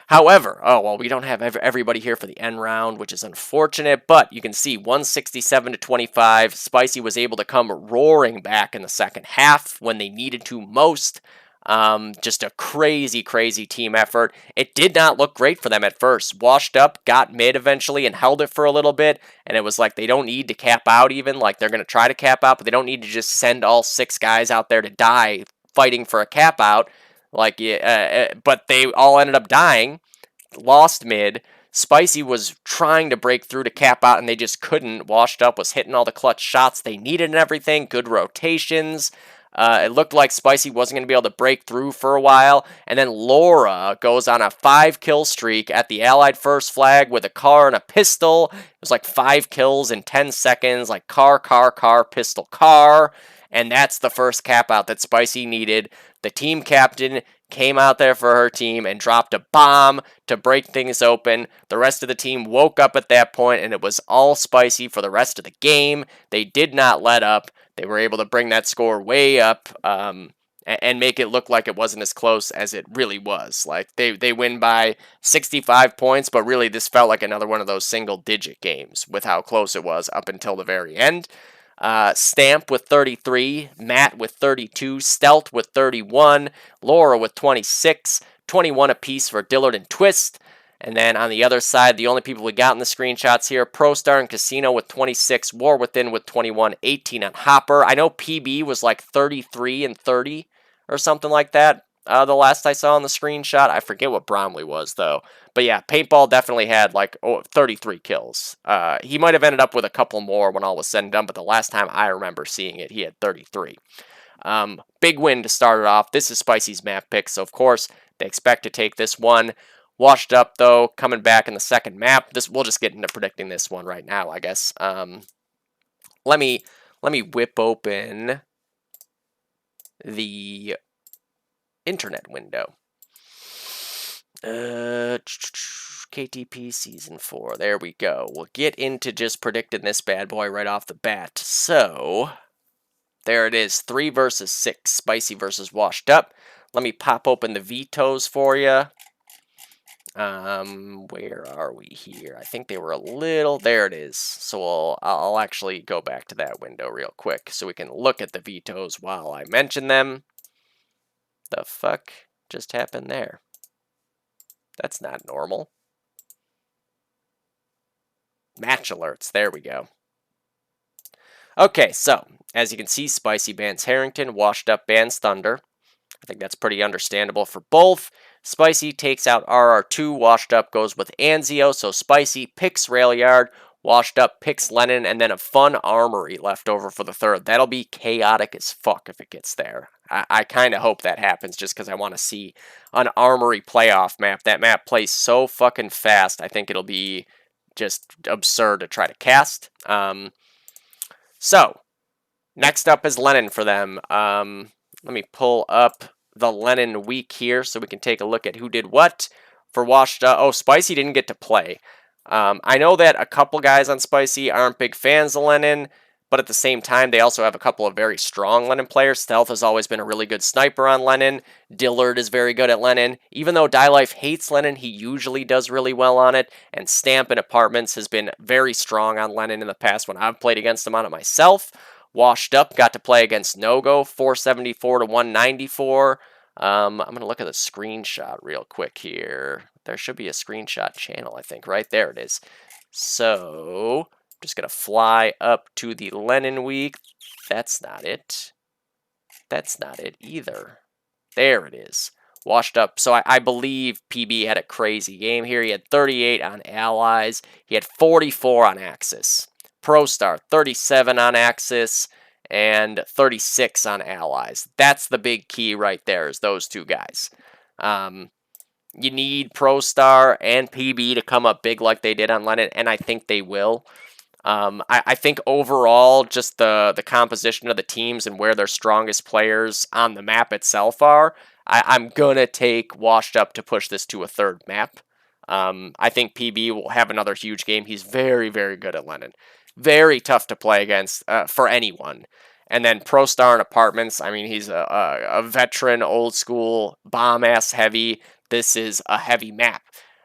However, we don't have everybody here for the end round, which is unfortunate, but you can see 167-25. Spicy was able to come roaring back in the second half when they needed to most. Just a crazy, crazy team effort. It did not look great for them at first. Washed Up, got mid eventually and held it for a little bit, and it was like they don't need to cap out even. Like, they're going to try to cap out, but they don't need to just send all 6 guys out there to die fighting for a cap out. Like, but they all ended up dying, lost mid. Spicy was trying to break through to cap out, and they just couldn't. Washed Up was hitting all the clutch shots they needed and everything. Good rotations. It looked like Spicy wasn't going to be able to break through for a while. And then Laura goes on a 5-kill streak at the Allied first flag with a car and a pistol. It was like 5 kills in 10 seconds. Like car, pistol, car. And that's the first cap out that Spicy needed. The team captain came out there for her team and dropped a bomb to break things open. The rest of the team woke up at that point, and it was all Spicy for the rest of the game. They did not let up. They were able to bring that score way up and make it look like it wasn't as close as it really was. Like, they win by 65 points, but really this felt like another one of those single-digit games with how close it was up until the very end. Stamp with 33, Matt with 32, Stealth with 31, Laura with 26, 21 apiece for Dillard and Twist. And then on the other side, the only people we got in the screenshots here, ProStar and Casino with 26, War Within with 21, 18 on Hopper. I know PB was like 33 and 30 or something like that. The last I saw on the screenshot. I forget what Bromley was, though. But yeah, Paintball definitely had like 33 kills. He might have ended up with a couple more when all was said and done, but the last time I remember seeing it, he had 33. Big win to start it off. This is Spicy's map pick, so of course they expect to take this one. Washed Up, though, coming back in the second map. We'll just get into predicting this one right now, I guess. Let me whip open the internet window. KTP Season 4. There we go. We'll get into just predicting this bad boy right off the bat. So, there it is. 3 versus 6. Spicy versus Washed Up. Let me pop open the vetoes for you. Where are we here? I think they were a little... There it is. So I'll actually go back to that window real quick so we can look at the vetoes while I mention them. The fuck just happened there? That's not normal. Match alerts. There we go. Okay, so, as you can see, Spicy bans Harrington, Washed Up bans Thunder. I think that's pretty understandable for both. Spicy takes out RR2, Washed Up goes with Anzio, so Spicy picks Railyard, Washed Up picks Lennon, and then a fun Armory left over for the third. That'll be chaotic as fuck if it gets there. I kind of hope that happens just because I want to see an Armory playoff map. That map plays so fucking fast, I think it'll be just absurd to try to cast. So, next up is Lennon for them. Let me pull up the Lennon week here so we can take a look at who did what. For Washed Up, oh, Spicy didn't get to play. I know that a couple guys on Spicy aren't big fans of Lennon, but at the same time, they also have a couple of very strong Lennon players. Stealth has always been a really good sniper on Lennon. Dillard is very good at Lennon. Even though Die Life hates Lennon, he usually does really well on it. And Stamp in Apartments has been very strong on Lennon in the past when I've played against him on it myself. Washed Up got to play against No-Go, 474 to 194. I'm going to look at the screenshot real quick here. There should be a screenshot channel, I think. Right there it is. So, I'm just going to fly up to the Lennon week. That's not it. That's not it either. There it is. Washed Up. So I believe PB had a crazy game here. He had 38 on Allies. He had 44 on Axis. ProStar, 37 on Axis and 36 on Allies. That's the big key right there, is those two guys. You need ProStar and PB to come up big like they did on Lennon, and I think they will. I think overall, just the composition of the teams and where their strongest players on the map itself are, I'm going to take Washed Up to push this to a third map. I think PB will have another huge game. He's very, very good at Lennon. Very tough to play against for anyone. And then ProStar and Apartments, I mean, he's a veteran, old school, bomb-ass heavy. This is a heavy map.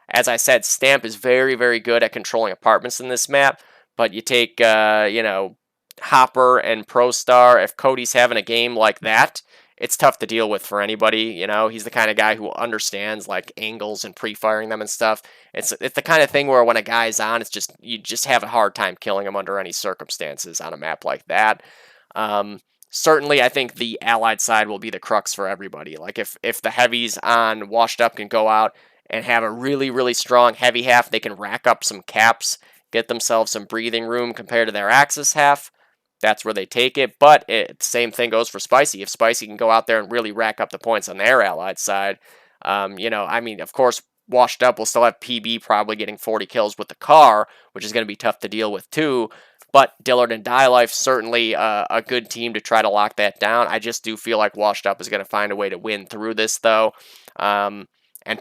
As I said, Stamp is very, very good at controlling Apartments in this map. But you take, Hopper and ProStar, if Cody's having a game like that, it's tough to deal with for anybody. He's the kind of guy who understands like angles and pre-firing them and stuff. It's the kind of thing where when a guy's on, you just have a hard time killing him under any circumstances on a map like that. Certainly, I think the Allied side will be the crux for everybody. Like if the heavies on Washed Up can go out and have a really, really strong heavy half, they can rack up some caps, get themselves some breathing room compared to their Axis half. That's where they take it, but same thing goes for Spicy. If Spicy can go out there and really rack up the points on their Allied side, of course, Washed Up will still have PB probably getting 40 kills with the car, which is going to be tough to deal with too, but Dillard and Die Life, certainly a good team to try to lock that down. I just do feel like Washed Up is going to find a way to win through this, though, and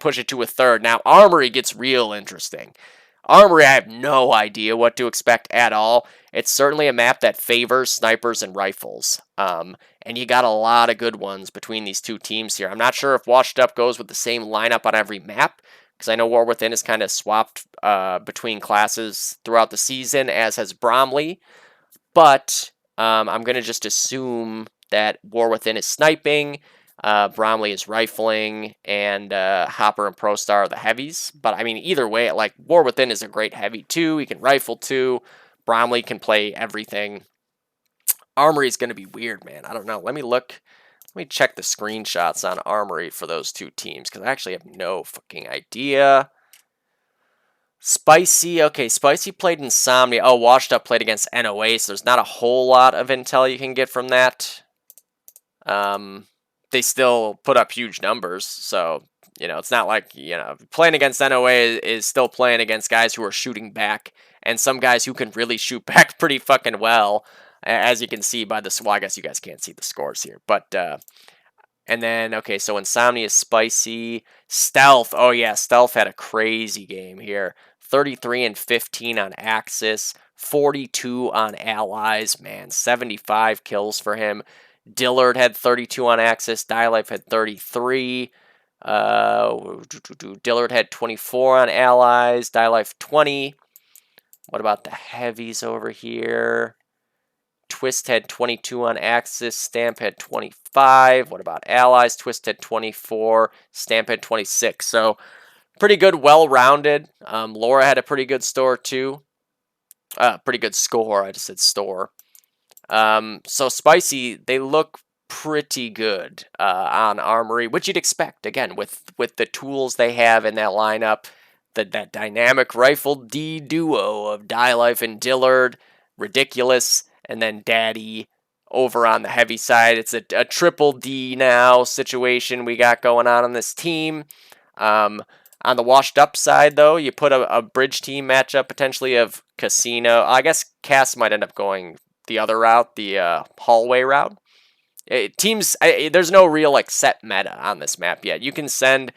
push it to a third. Now, Armory gets real interesting. Armory, I have no idea what to expect at all. It's certainly a map that favors snipers and rifles. And you got a lot of good ones between these two teams here. I'm not sure if Washed Up goes with the same lineup on every map, because I know War Within is kind of swapped between classes throughout the season, as has Bromley. But I'm going to just assume that War Within is sniping, Bromley is rifling, and Hopper and ProStar are the heavies. But, I mean, either way, like, War Within is a great heavy, too. He can rifle, too. Bromley can play everything. Armory is going to be weird, man. I don't know. Let me check the screenshots on Armory for those two teams, because I actually have no fucking idea. Spicy, okay, Spicy played Insomnia. Oh, Washed Up played against NOA, so there's not a whole lot of intel you can get from that. They still put up huge numbers, so, it's not like, playing against NOA is still playing against guys who are shooting back, and some guys who can really shoot back pretty fucking well. as you can see by this. Well, I guess you guys can't see the scores here, but and then okay, so Insomnia, Spicy, Stealth. Oh yeah, Stealth had a crazy game here. 33 and 15 on Axis, 42 on Allies. Man, 75 kills for him. Dillard had 32 on Axis. Dialife had 33. Dillard had 24 on Allies. Dialife 20. What about the heavies over here? Twist had 22 on Axis. Stamp had 25. What about Allies? Twist had 24. Stamp had 26. So pretty good, well-rounded. Laura had a pretty good store too. Pretty good score. I just said store. So Spicy, they look pretty good on Armory, which you'd expect again with the tools they have in that lineup. That dynamic rifle D duo of Dialife and Dillard, ridiculous, and then Daddy over on the heavy side. It's a triple D now situation we got going on this team. On the washed up side, though, you put a bridge team matchup potentially of Casino. I guess Cass might end up going the other route, the hallway route. There's no real like set meta on this map yet. You can send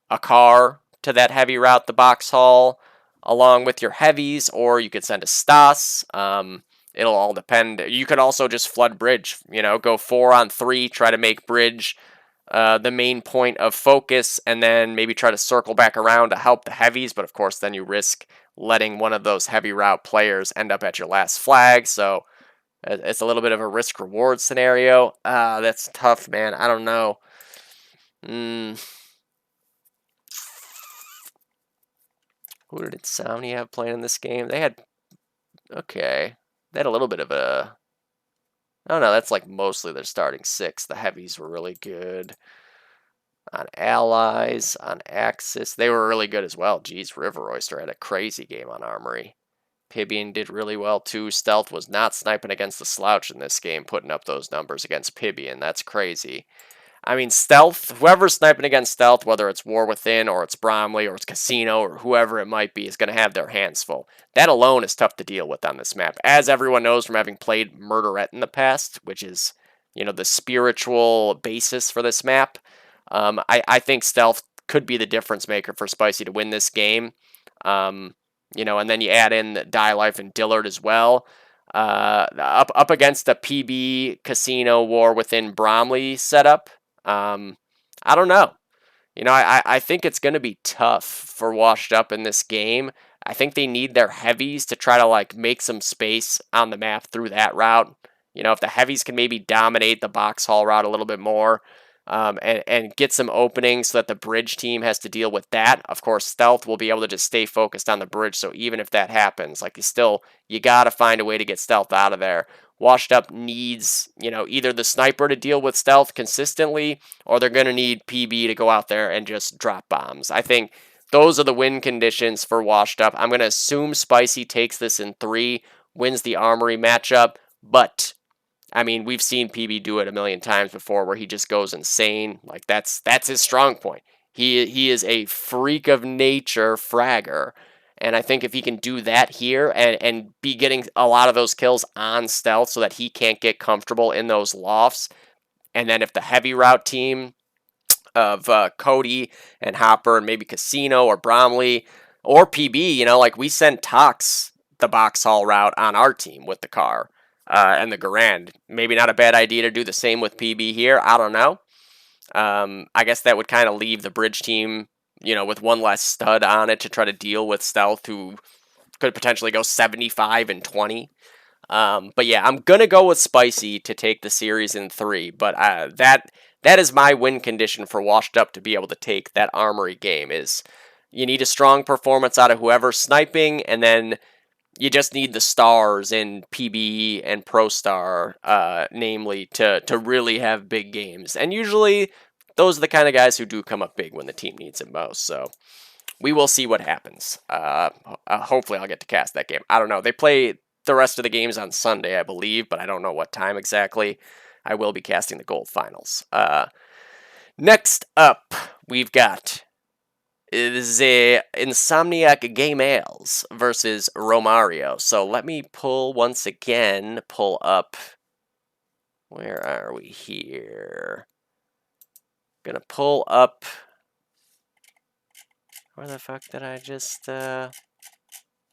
a car to that heavy route, the box haul, along with your heavies, or you could send a Stas. It'll all depend. You could also just flood bridge, go 4-on-3, try to make bridge the main point of focus, and then maybe try to circle back around to help the heavies, but of course then you risk letting one of those heavy route players end up at your last flag, so it's a little bit of a risk-reward scenario. That's tough, man. I don't know. Who did Insomnia have playing in this game? They had... Okay. They had a little bit of a... I don't know, that's like mostly their starting 6. The heavies were really good. On Allies, on Axis, they were really good as well. Geez, River Oyster had a crazy game on Armory. Pibian did really well too. Stealth was not sniping against the slouch in this game, putting up those numbers against Pibian. That's crazy. I mean, Stealth, whoever's sniping against Stealth, whether it's War Within or it's Bromley or it's Casino or whoever it might be, is going to have their hands full. That alone is tough to deal with on this map. As everyone knows from having played Murderette in the past, which is, the spiritual basis for this map, I think Stealth could be the difference maker for Spicy to win this game. And then you add in Dialife and Dillard as well. Up against a PB Casino War Within Bromley setup. I don't know. I think it's going to be tough for Washed Up in this game. I think they need their heavies to try to make some space on the map through that route. If the heavies can maybe dominate the box haul route a little bit more, and get some openings so that the bridge team has to deal with that. Of course, Stealth will be able to just stay focused on the bridge, so even if that happens, you got to find a way to get Stealth out of there. Washed Up needs, either the sniper to deal with Stealth consistently, or they're going to need PB to go out there and just drop bombs. I think those are the win conditions for Washed Up. I'm going to assume Spicy takes this in 3, wins the Armory matchup, but I mean, we've seen PB do it a million times before where he just goes insane. That's his strong point. He is a freak of nature fragger. And I think if he can do that here and be getting a lot of those kills on Stealth so that he can't get comfortable in those lofts, and then if the heavy route team of Cody and Hopper and maybe Casino or Bromley or PB, we sent Tox the box haul route on our team with the car and the Garand. Maybe not a bad idea to do the same with PB here. I don't know. I guess that would kind of leave the bridge team with one less stud on it to try to deal with Stealth, who could potentially go 75 and 20. But yeah, I'm going to go with Spicy to take the series in 3. But that is my win condition for Washed Up to be able to take that Armory game. Is you need a strong performance out of whoever's sniping, and then you just need the stars in PB and ProStar, namely, to really have big games. And usually those are the kind of guys who do come up big when the team needs it most. So we will see what happens. Hopefully I'll get to cast that game. I don't know. They play the rest of the games on Sunday, I believe, but I don't know what time exactly. I will be casting the gold finals. Next up, we've got is a Insomniac Gamers versus Romario. So let me pull up. Where are we here? Gonna pull up. Where the fuck did I just? Oh,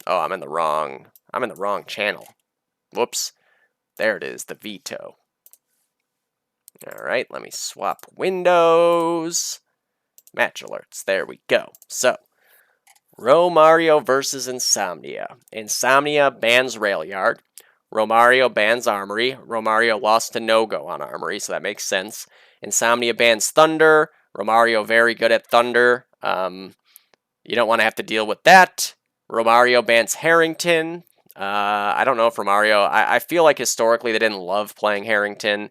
I'm in the wrong channel. Whoops. There it is. The veto. All right. Let me swap windows. Match alerts. There we go. So. Romario versus Insomnia. Insomnia bans Railyard. Romario bans Armory. Romario lost to No-Go on Armory, so that makes sense. Insomnia bans Thunder. Romario very good at Thunder. You don't want to have to deal with that. Romario bans Harrington. I don't know if Romario... I feel like historically they didn't love playing Harrington.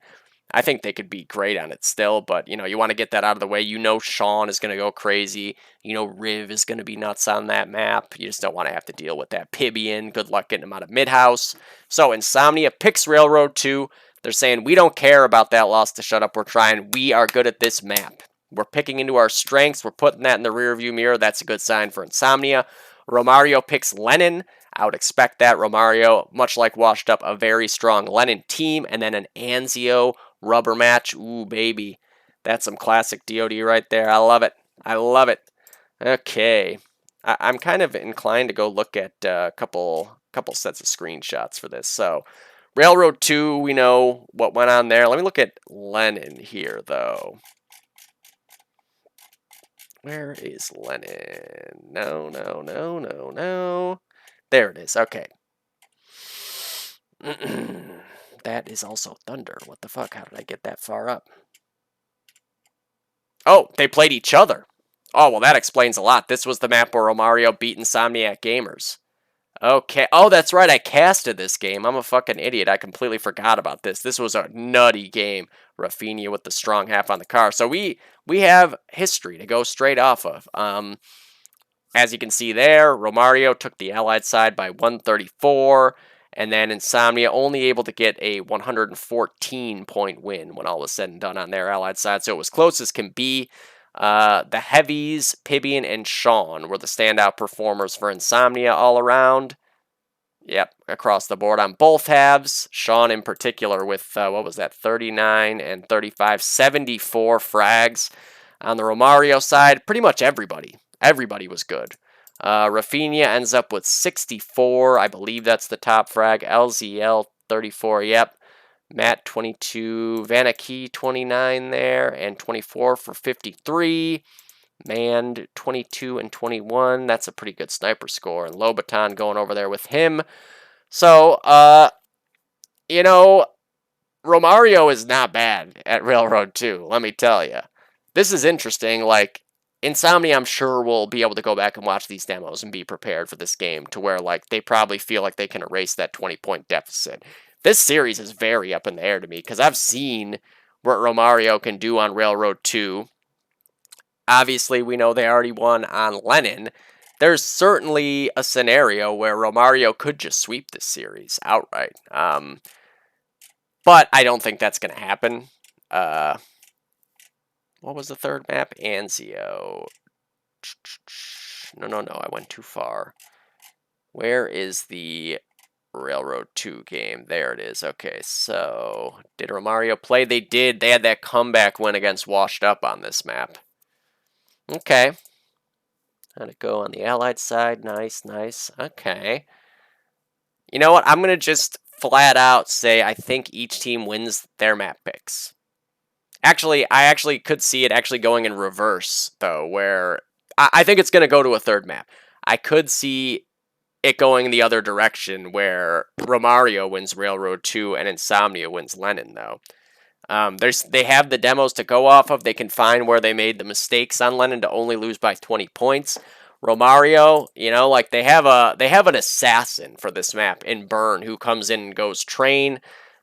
I think they could be great on it still, but, you know, you want to get that out of the way. You know Sean is going to go crazy. You know Riv is going to be nuts on that map. You just don't want to have to deal with that. Pibian, good luck getting him out of mid-house. So, Insomnia picks Railroad 2. They're saying, we don't care about that loss to Shut Up. We're trying. We are good at this map. We're picking into our strengths. We're putting that in the rearview mirror. That's a good sign for Insomnia. Romario picks Lennon. I would expect that. Romario, much like Washed Up, a very strong Lennon team. And then an Anzio rubber match. Ooh, baby. That's some classic DOD right there. I love it. I love it. Okay. I'm kind of inclined to go look at a couple sets of screenshots for this. So, Railroad 2, we know what went on there. Let me look at Lennon here, though. Where is Lennon? No, no, no, no, no. There it is. Okay. That is also Thunder. What the fuck? How did I get that far up? Oh, they played each other. Oh, well, that explains a lot. This was the map where Romario beat Insomniac Gamers. Okay. Oh, that's right. I casted this game. I'm a fucking idiot. I completely forgot about this. This was a nutty game. Rafinha with the strong half on the car. So we have history to go straight off of. As you can see there, Romario took the Allied side by 134, and then Insomnia only able to get a 114-point win when all was said and done on their Allied side, so it was close as can be. The Heavies, Pibian, and Sean were the standout performers for Insomnia all around. Yep, across the board on both halves. Sean in particular with, what was that, 39 and 35, 74 frags. On the Romario side, pretty much everybody. Everybody was good. Rafinha ends up with 64. I believe that's the top frag. LZL 34. Yep. Matt 22. Vanaki 29 there. And 24 for 53. Mand 22 and 21. That's a pretty good sniper score. And Lobaton going over there with him. So, you know, Romario is not bad at Railroad 2, let me tell you. This is interesting. Like, Insomnia, I'm sure, will be able to go back and watch these demos and be prepared for this game to where, like, they probably feel like they can erase that 20-point deficit. This series is very up in the air to me because I've seen what Romario can do on Railroad 2. Obviously, we know they already won on Lennon. There's certainly a scenario where Romario could just sweep this series outright. But I don't think that's going to happen. What was the third map? Anzio. No, I went too far. Where is the Railroad 2 game? There it is. Okay, so did Romario play? They did. They had that comeback win against Washed Up on this map. Okay. How'd it go on the Allied side? Nice, nice. Okay. You know what? I'm going to just flat out say I think each team wins their map picks. Actually, I actually could see it actually going in reverse, though, where I think it's going to go to a third map. I could see it going the other direction, where Romario wins Railroad 2 and Insomnia wins Lennon, though. They have the demos to go off of. They can find where they made the mistakes on Lennon to only lose by 20 points. Romario, you know, like they have an assassin for this map in Burn who comes in and goes train.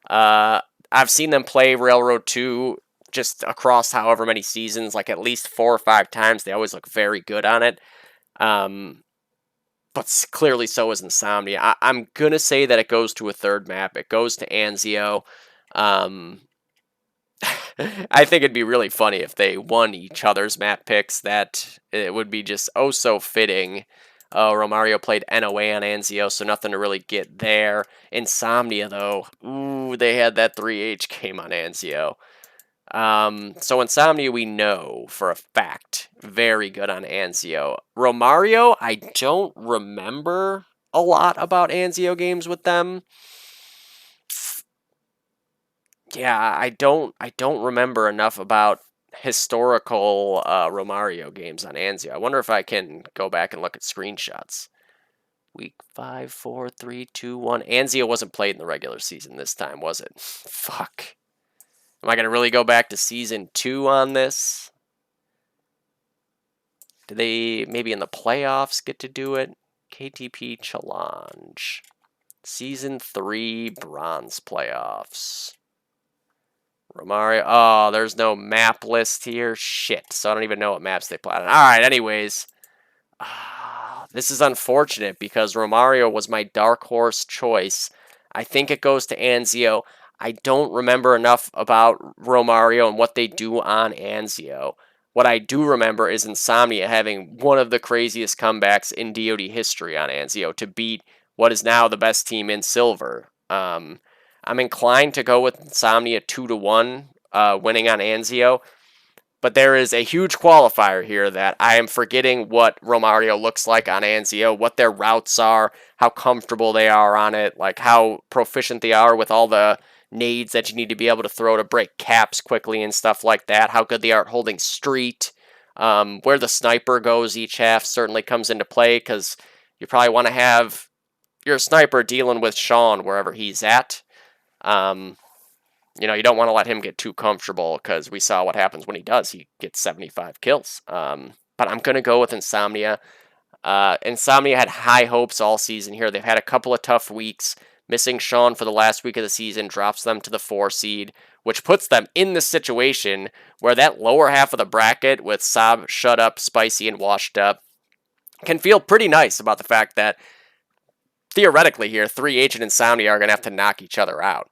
I've seen them play Railroad 2 just across however many seasons, like at least 4 or 5 times. They always look very good on it. But clearly so is Insomnia. I'm going to say that it goes to a third map. It goes to Anzio. I think it'd be really funny if they won each other's map picks. That it would be just oh so fitting. Romario played NOA on Anzio, so nothing to really get there. Insomnia, though, ooh, they had that 3H game on Anzio. So Insomnia we know for a fact, very good on Anzio. Romario, I don't remember a lot about Anzio games with them. Yeah, I don't remember enough about historical Romario games on Anzio. I wonder if I can go back and look at screenshots. Week 5, 4, 3, 2, 1. Anzio wasn't played in the regular season this time, was it? Fuck. Am I going to really go back to Season 2 on this? Do they maybe in the playoffs get to do it? KTP Challenge. Season 3 Bronze Playoffs. Romario. Oh, there's no map list here. Shit. So I don't even know what maps they play on. Alright, anyways. This is unfortunate because Romario was my dark horse choice. I think it goes to Anzio. I don't remember enough about Romario and what they do on Anzio. What I do remember is Insomnia having one of the craziest comebacks in DoD history on Anzio to beat what is now the best team in Silver. I'm inclined to go with Insomnia 2-1 winning on Anzio. But there is a huge qualifier here that I am forgetting what Romario looks like on Anzio, what their routes are, how comfortable they are on it, like how proficient they are with all the nades that you need to be able to throw to break caps quickly and stuff like that, how good they are at holding street, where the sniper goes each half certainly comes into play because you probably want to have your sniper dealing with Sean wherever he's at. You don't want to let him get too comfortable because we saw what happens when he does. He gets 75 kills. But I'm going to go with Insomnia. Insomnia had high hopes all season here. They've had a couple of tough weeks. Missing Sean for the last week of the season drops them to the 4 seed, which puts them in the situation where that lower half of the bracket with Saab, Shut Up, Spicy, and Washed Up can feel pretty nice about the fact that theoretically here, 3H and Insomnia are going to have to knock each other out.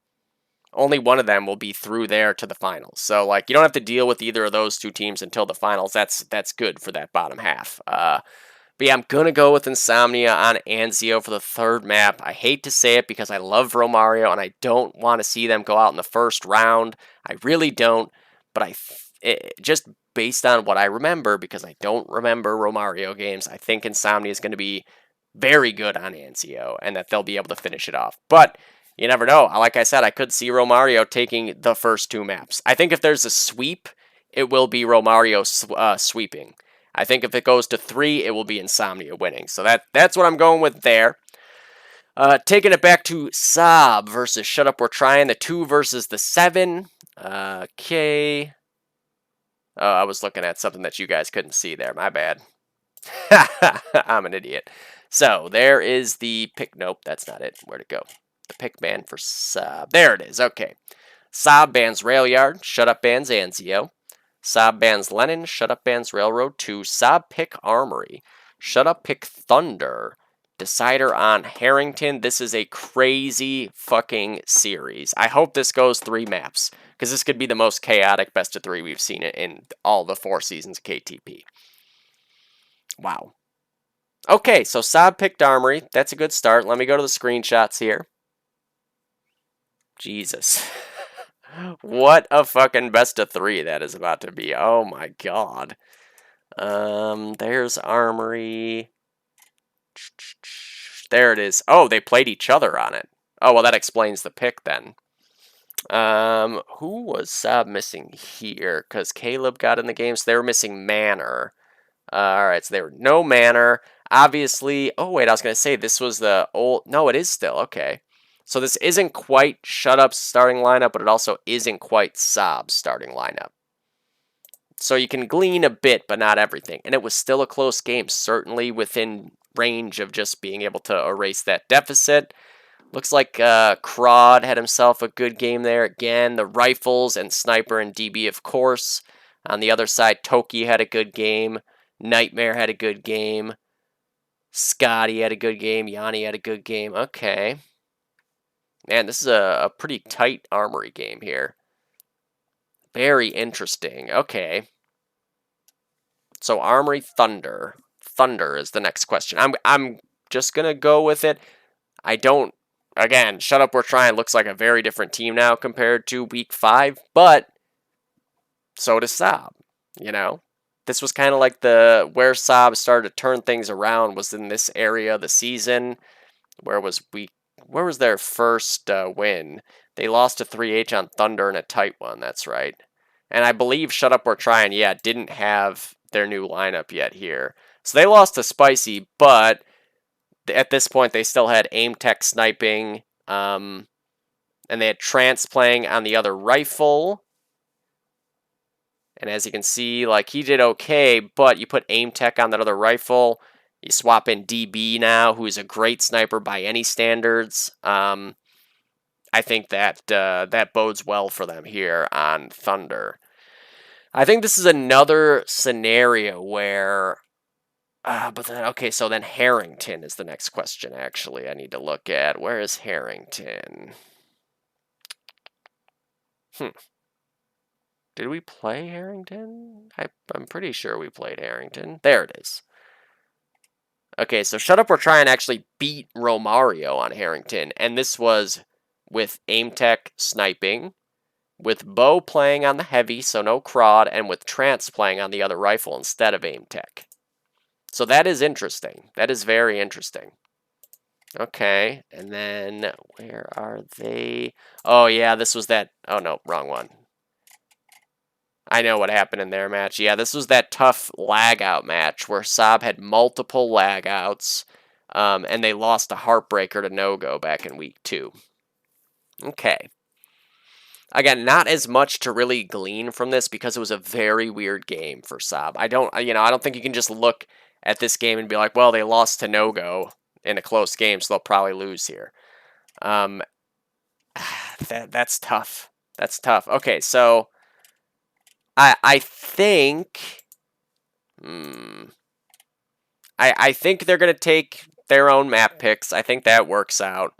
Only one of them will be through there to the finals. So, you don't have to deal with either of those two teams until the finals. That's good for that bottom half. But yeah, I'm going to go with Insomnia on Anzio for the third map. I hate to say it because I love Romario and I don't want to see them go out in the first round. I really don't. But just based on what I remember, because I don't remember Romario games, I think Insomnia is going to be very good on Anzio and that they'll be able to finish it off. But you never know. Like I said, I could see Romario taking the first 2 maps. I think if there's a sweep, it will be Romario sweeping. I think if it goes to 3, it will be Insomnia winning. So that's what I'm going with there. Taking it back to Saab versus Shut Up, We're Trying. The 2 versus the 7. Okay. Oh, I was looking at something that you guys couldn't see there. My bad. I'm an idiot. So there is the pick. Nope, that's not it. Where'd it go? The pick ban for Saab. There it is. Okay. Saab bans Railyard. Shut Up bans Anzio. Saab bans Lennon. Shut Up bans Railroad 2. Saab pick Armory. Shut Up pick Thunder. Decider on Harrington. This is a crazy fucking series. I hope this goes 3 maps because this could be the most chaotic best of 3 we've seen in all the 4 seasons of KTP. Wow. Okay, so Saab picked Armory. That's a good start. Let me go to the screenshots here. Jesus. What a fucking best of 3 that is about to be. Oh my god. There's Armory. There it is. Oh, they played each other on it. Oh, well, that explains the pick then. Who was Saab missing here? Because Caleb got in the game, so they were missing Manor. Alright, so there were no Manor. Obviously, oh wait, I was going to say this was the old, no, it is still, okay. So this isn't quite Shut Up's starting lineup, but it also isn't quite Saab's starting lineup. So you can glean a bit, but not everything. And it was still a close game, certainly within range of just being able to erase that deficit. Looks like Crawd had himself a good game there. Again, the Rifles and Sniper and DB, of course. On the other side, Toki had a good game. Nightmare had a good game. Scotty had a good game. Yanni had a good game. Okay. Man, this is a pretty tight Armory game here. Very interesting. Okay. So Armory Thunder. Thunder is the next question. I'm just gonna go with it. I don't. Again, Shut Up, We're Trying looks like a very different team now compared to week 5, but so does Saab. You know, this was kind of like the where Saab started to turn things around was in this area of the season. Where was week? Where was their first win? They lost to 3H on Thunder in a tight one. That's right. And I believe Shut Up, We're Trying. Yeah, didn't have their new lineup yet here. So they lost to Spicy, but at this point they still had Aim Tech sniping, and they had Trance playing on the other rifle. And as you can see, like, he did okay, but you put Aim Tech on that other rifle. You swap in DB now, who is a great sniper by any standards. I think that that bodes well for them here on Thunder. I think this is another scenario where but then, okay, so then Harrington is the next question, actually, I need to look at. Where is Harrington? Did we play Harrington? I'm pretty sure we played Harrington. There it is. Okay, so Shut Up, We're Trying actually beat Romario on Harrington, and this was with Aim Tech sniping, with Bo playing on the heavy, so no Crod, and with Trance playing on the other rifle instead of Aim Tech. So that is interesting. That is very interesting. Okay, and then where are they? Oh, yeah, this was that. Oh, no, wrong one. I know what happened in their match. Yeah, this was that tough lag out match where Saab had multiple lag outs, and they lost a heartbreaker to No-Go back in week 2. Okay. Again, not as much to really glean from this because it was a very weird game for Saab. I don't think you can just look at this game and be like, well, they lost to No-Go in a close game, so they'll probably lose here. That's tough. That's tough. Okay, so I think I think they're gonna take their own map picks. I think that works out.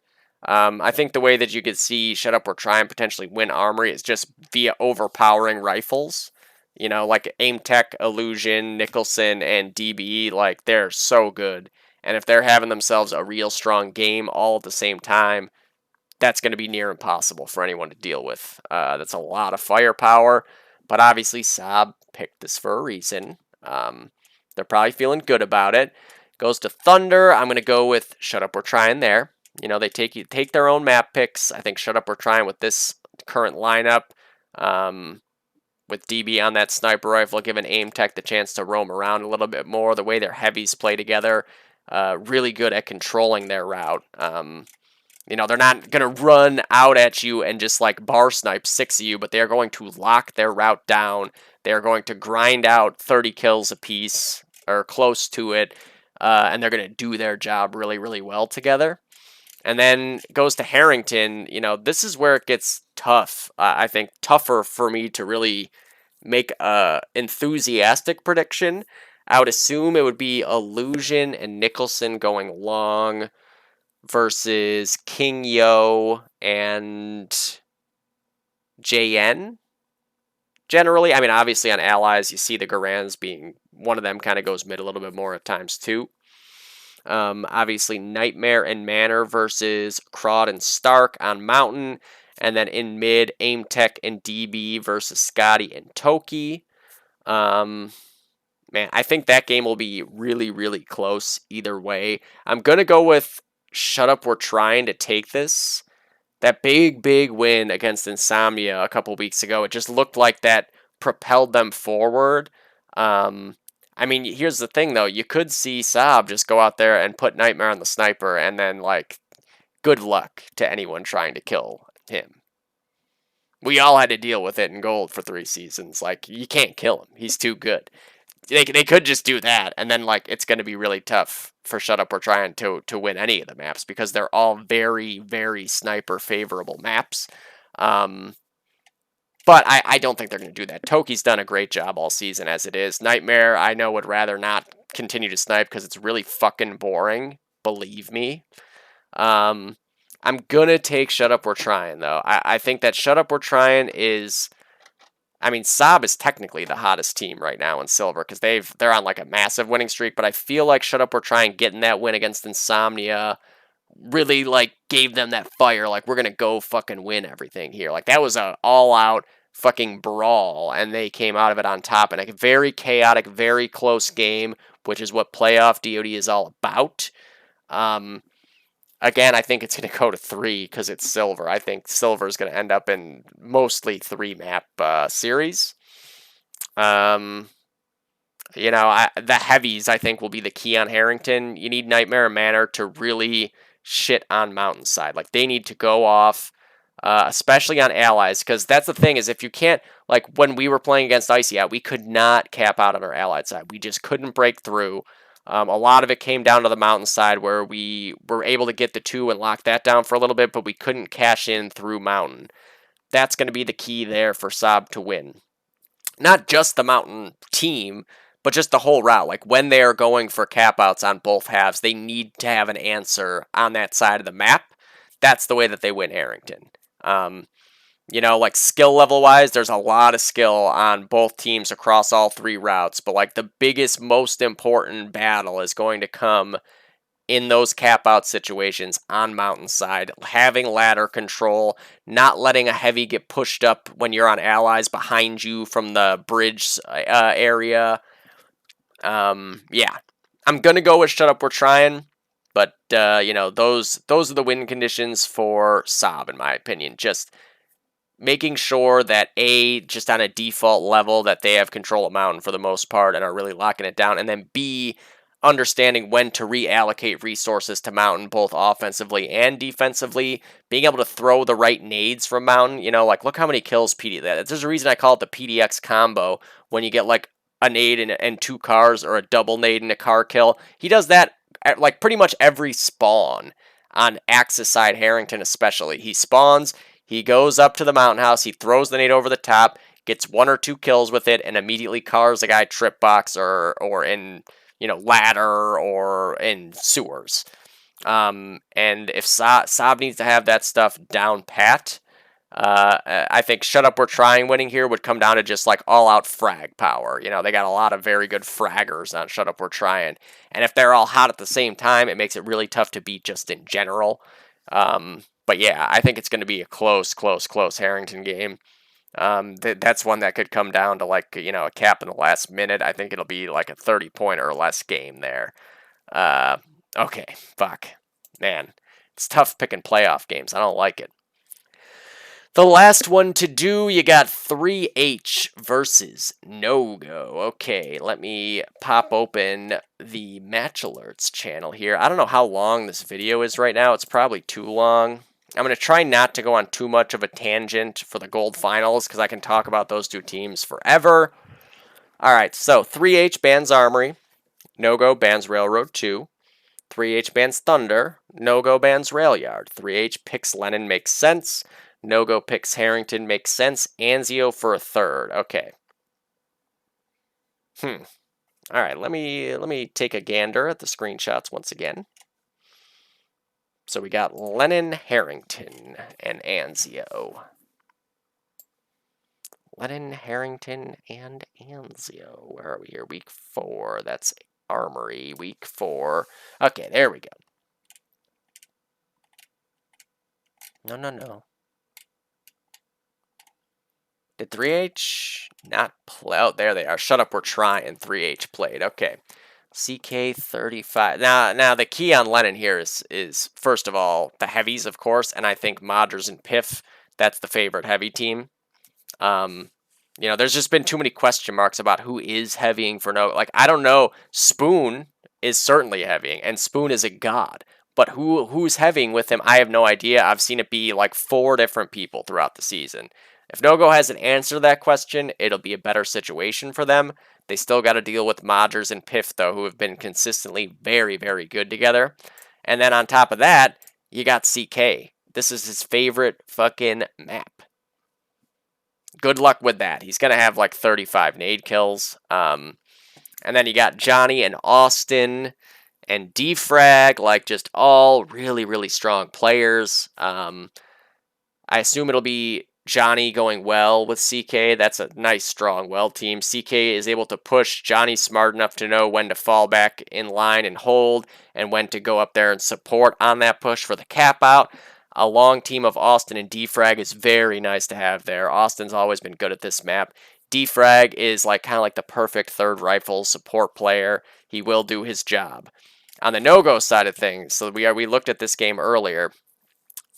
I think the way that you could see Shut Up, We're Trying potentially win Armory is just via overpowering rifles. You know, like Aim Tech, Illusion, Nicholson, and DBE, like, they're so good. And if they're having themselves a real strong game all at the same time, that's going to be near impossible for anyone to deal with. That's a lot of firepower, but obviously Saab picked this for a reason. They're probably feeling good about it. Goes to Thunder. I'm going to go with Shut Up, We're Trying there. You know, they take their own map picks. I think Shut Up, We're Trying with this current lineup, with DB on that sniper rifle, giving Aim Tech the chance to roam around a little bit more. The way their heavies play together, really good at controlling their route. You know, they're not going to run out at you and just like bar snipe 6 of you, but they're going to lock their route down. They're going to grind out 30 kills apiece or close to it, and they're going to do their job really, really well together. And then it goes to Harrington. You know, this is where it gets tough. I think tougher for me to really make a enthusiastic prediction. I would assume it would be Illusion and Nicholson going long versus King Yo and JN. Generally, I mean, obviously on Allies, you see the Garans being one of them kind of goes mid a little bit more at times too. Obviously, Nightmare and Manor versus Crod and Stark on Mountain. And then in mid, Aim Tech and DB versus Scotty and Toki. Man, I think that game will be really, really close either way. I'm going to go with Shut Up, We're Trying to take this. That big, big win against Insomnia a couple weeks ago, it just looked like that propelled them forward. I mean, here's the thing, though. You could see Saab just go out there and put Nightmare on the sniper, and then, like, good luck to anyone trying to kill him. We all had to deal with it in gold for 3 seasons. Like, you can't kill him. He's too good. They could just do that, and then, like, it's going to be really tough for Shut Up, We're Trying to win any of the maps, because they're all very, very sniper-favorable maps. But I don't think they're going to do that. Toki's done a great job all season as it is. Nightmare, I know, would rather not continue to snipe because it's really fucking boring. Believe me. I'm going to take Shut Up, We're Trying, though. I think that Shut Up, We're Trying is I mean, Saab is technically the hottest team right now in silver because they're on like a massive winning streak. But I feel like Shut Up, We're Trying getting that win against Insomnia really like gave them that fire. Like we're gonna go fucking win everything here. Like that was a all out fucking brawl, and they came out of it on top in a very chaotic, very close game, which is what playoff DoD is all about. Again, I think it's going to go to 3 because it's silver. I think silver is going to end up in mostly 3 map series. The heavies, I think, will be the key on Harrington. You need Nightmare and Manor to really shit on Mountainside. Like, they need to go off, especially on allies, because that's the thing, is if you can't, like, when we were playing against Icy Out, we could not cap out on our allied side. We just couldn't break through. A lot of it came down to the Mountainside, where we were able to get the 2 and lock that down for a little bit, but we couldn't cash in through Mountain. That's going to be the key there for Saab to win. Not just the Mountain team, but just the whole route. Like, when they are going for cap outs on both halves, they need to have an answer on that side of the map. That's the way that they win Harrington. Like skill level wise, there's a lot of skill on both teams across all 3 routes. But like the biggest, most important battle is going to come in those cap out situations on Mountainside. Having ladder control, not letting a heavy get pushed up when you're on allies behind you from the bridge area. Yeah, I'm gonna go with Shut Up, We're Trying. But those are the win conditions for Saab, in my opinion. Just making sure that just on a default level, that they have control of Mountain for the most part and are really locking it down, and then B, understanding when to reallocate resources to Mountain, both offensively and defensively, being able to throw the right nades from Mountain. Like, look how many kills PD that. There's a reason I call it the PDX combo, when you get like a nade and 2 cars, or a double nade and a car kill. He does that at like pretty much every spawn on Axis side, Harrington especially. He spawns, he goes up to the Mountain House, he throws the nade over the top, gets 1 or 2 kills with it, and immediately cars a guy trip box or in ladder or in sewers. And if Saab needs to have that stuff down pat, I think Shut Up, We're Trying winning here would come down to just like all out frag power. They got a lot of very good fraggers on Shut Up, We're Trying. And if they're all hot at the same time, it makes it really tough to beat just in general. But yeah, I think it's going to be a close Harrington game. That's one that could come down to like, a cap in the last minute. I think it'll be like a 30-point or less game there. Okay, fuck. Man, it's tough picking playoff games. I don't like it. The last one to do, you got 3H versus No Go. Okay, let me pop open the match alerts channel here. I don't know how long this video is right now. It's probably too long. I'm going to try not to go on too much of a tangent for the gold finals, because I can talk about those 2 teams forever. Alright, so 3H bans Armory. No Go bans Railroad 2. 3H bans Thunder. No Go bans Rail Yard. 3H picks Lennon, makes sense. No Go picks Harrington, makes sense. Anzio for a 3rd. Okay. Alright, let me take a gander at the screenshots once again. So we got Lennon, Harrington, and Anzio. Lennon, Harrington, and Anzio. Where are we here? Week 4. That's Armory. Week 4. Okay, there we go. No. Did 3H not play? Oh, there they are. Shut Up, We're Trying. 3H played. Okay. CK35. Now the key on Lennon here is first of all the heavies, of course, and I think Modgers and Piff, that's the favorite heavy team. There's just been too many question marks about who is heavying for No. Like, I don't know. Spoon is certainly heavying, and Spoon is a god. But who's heavying with him, I have no idea. I've seen it be like 4 different people throughout the season. If No-Go has an answer to that question, it'll be a better situation for them. They still got to deal with Modgers and Piff, though, who have been consistently very, very good together. And then on top of that, you got CK. This is his favorite fucking map. Good luck with that. He's going to have like 35 nade kills. And then you got Johnny and Austin and Defrag, like just all really, really strong players. I assume it'll be Johnny going well with CK. That's a nice, strong well team. CK is able to push. Johnny's smart enough to know when to fall back in line and hold, and when to go up there and support on that push for the cap out. A long team of Austin and Defrag is very nice to have there. Austin's always been good at this map. Defrag is like kind of like the perfect third rifle support player. He will do his job. On the no-go side of things, so we looked at this game earlier,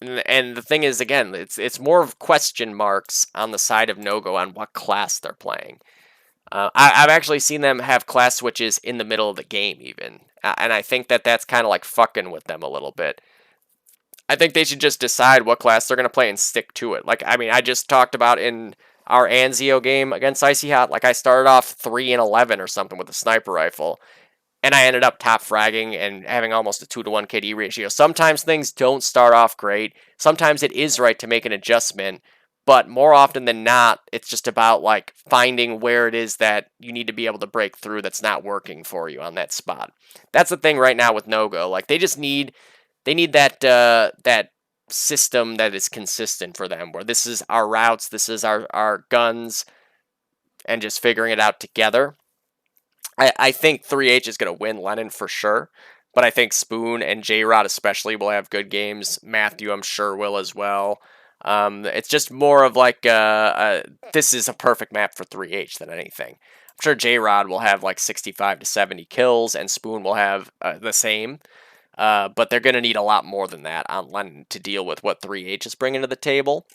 and the thing is, again, it's more of question marks on the side of no-go on what class they're playing. I've actually seen them have class switches in the middle of the game even, and I think that's kind of like fucking with them a little bit. I think they should just decide what class they're going to play and stick to it. Like, I mean, I just talked about in our Anzio game against Icy Hot, like I started off 3 and 11 or something with a sniper rifle, and I ended up top fragging and having almost a 2-to-1 KD ratio. Sometimes things don't start off great. Sometimes it is right to make an adjustment, but more often than not, it's just about like finding where it is that you need to be able to break through that's not working for you on that spot. That's the thing right now with no-go. Like they need that system that is consistent for them, where this is our routes, this is our guns, and just figuring it out together. I think 3H is going to win Lennon for sure, but I think Spoon and J-Rod especially will have good games. Matthew, I'm sure, will as well. It's just more of like this is a perfect map for 3H than anything. I'm sure J-Rod will have like 65 to 70 kills, and Spoon will have the same. But they're going to need a lot more than that on Lennon to deal with what 3H is bringing to the table.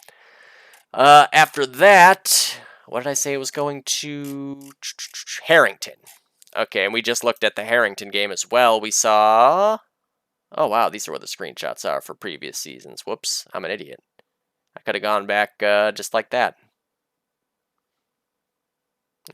After that, what did I say it was going to? Harrington. Okay, and we just looked at the Harrington game as well. We saw... Oh, wow, these are what the screenshots are for previous seasons. Whoops, I'm an idiot. I could have gone back just like that.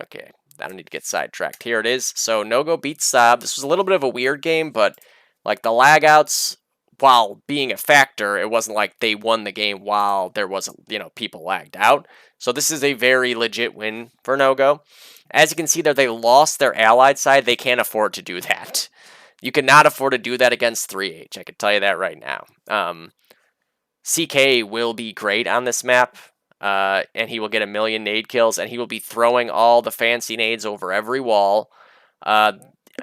Okay, I don't need to get sidetracked. Here it is. So, No-Go beats Saab. This was a little bit of a weird game, but like the lag-outs, while being a factor, it wasn't like they won the game while there wasn't, people lagged out. So this is a very legit win for No-Go. As you can see there, they lost their allied side. They can't afford to do that. You cannot afford to do that against 3H. I can tell you that right now. CK will be great on this map, and he will get 1 million nade kills, and he will be throwing all the fancy nades over every wall.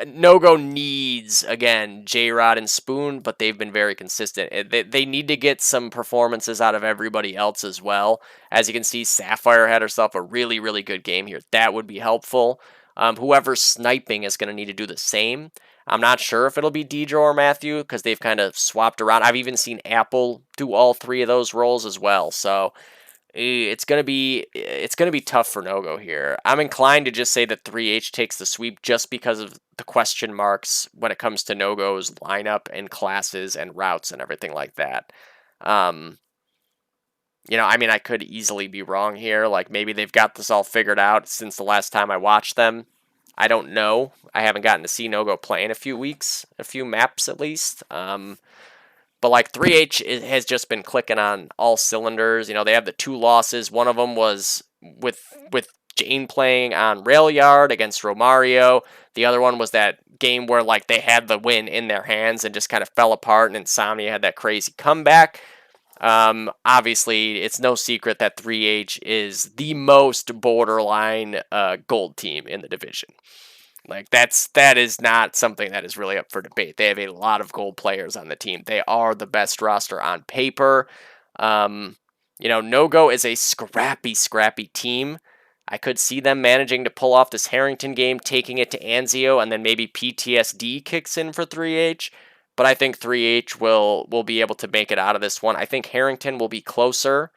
No-Go needs, again, J-Rod and Spoon, but they've been very consistent. They need to get some performances out of everybody else as well. As you can see, Sapphire had herself a really, really good game here. That would be helpful. Whoever's sniping is going to need to do the same. I'm not sure if it'll be Deidre or Matthew, because they've kind of swapped around. I've even seen Apple do all 3 of those roles as well, so... It's gonna be tough for No-Go here. I'm inclined to just say that 3H takes the sweep just because of the question marks when it comes to No-Go's lineup and classes and routes and everything like that. I mean, I could easily be wrong here. Like maybe they've got this all figured out since the last time I watched them. I don't know. I haven't gotten to see No-Go play in a few weeks, a few maps at least. But like 3H has just been clicking on all cylinders. They have the 2 losses. One of them was with Jane playing on Rail Yard against Romario. The other one was that game where like they had the win in their hands and just kind of fell apart, and Insomnia had that crazy comeback. Obviously, it's no secret that 3H is the most borderline gold team in the division. Like that is not something that is really up for debate. They have a lot of gold players on the team. They are the best roster on paper. No-Go is a scrappy team. I could see them managing to pull off this Harrington game, taking it to Anzio, and then maybe PTSD kicks in for 3H. But I think 3H will be able to make it out of this one. I think Harrington will be closer.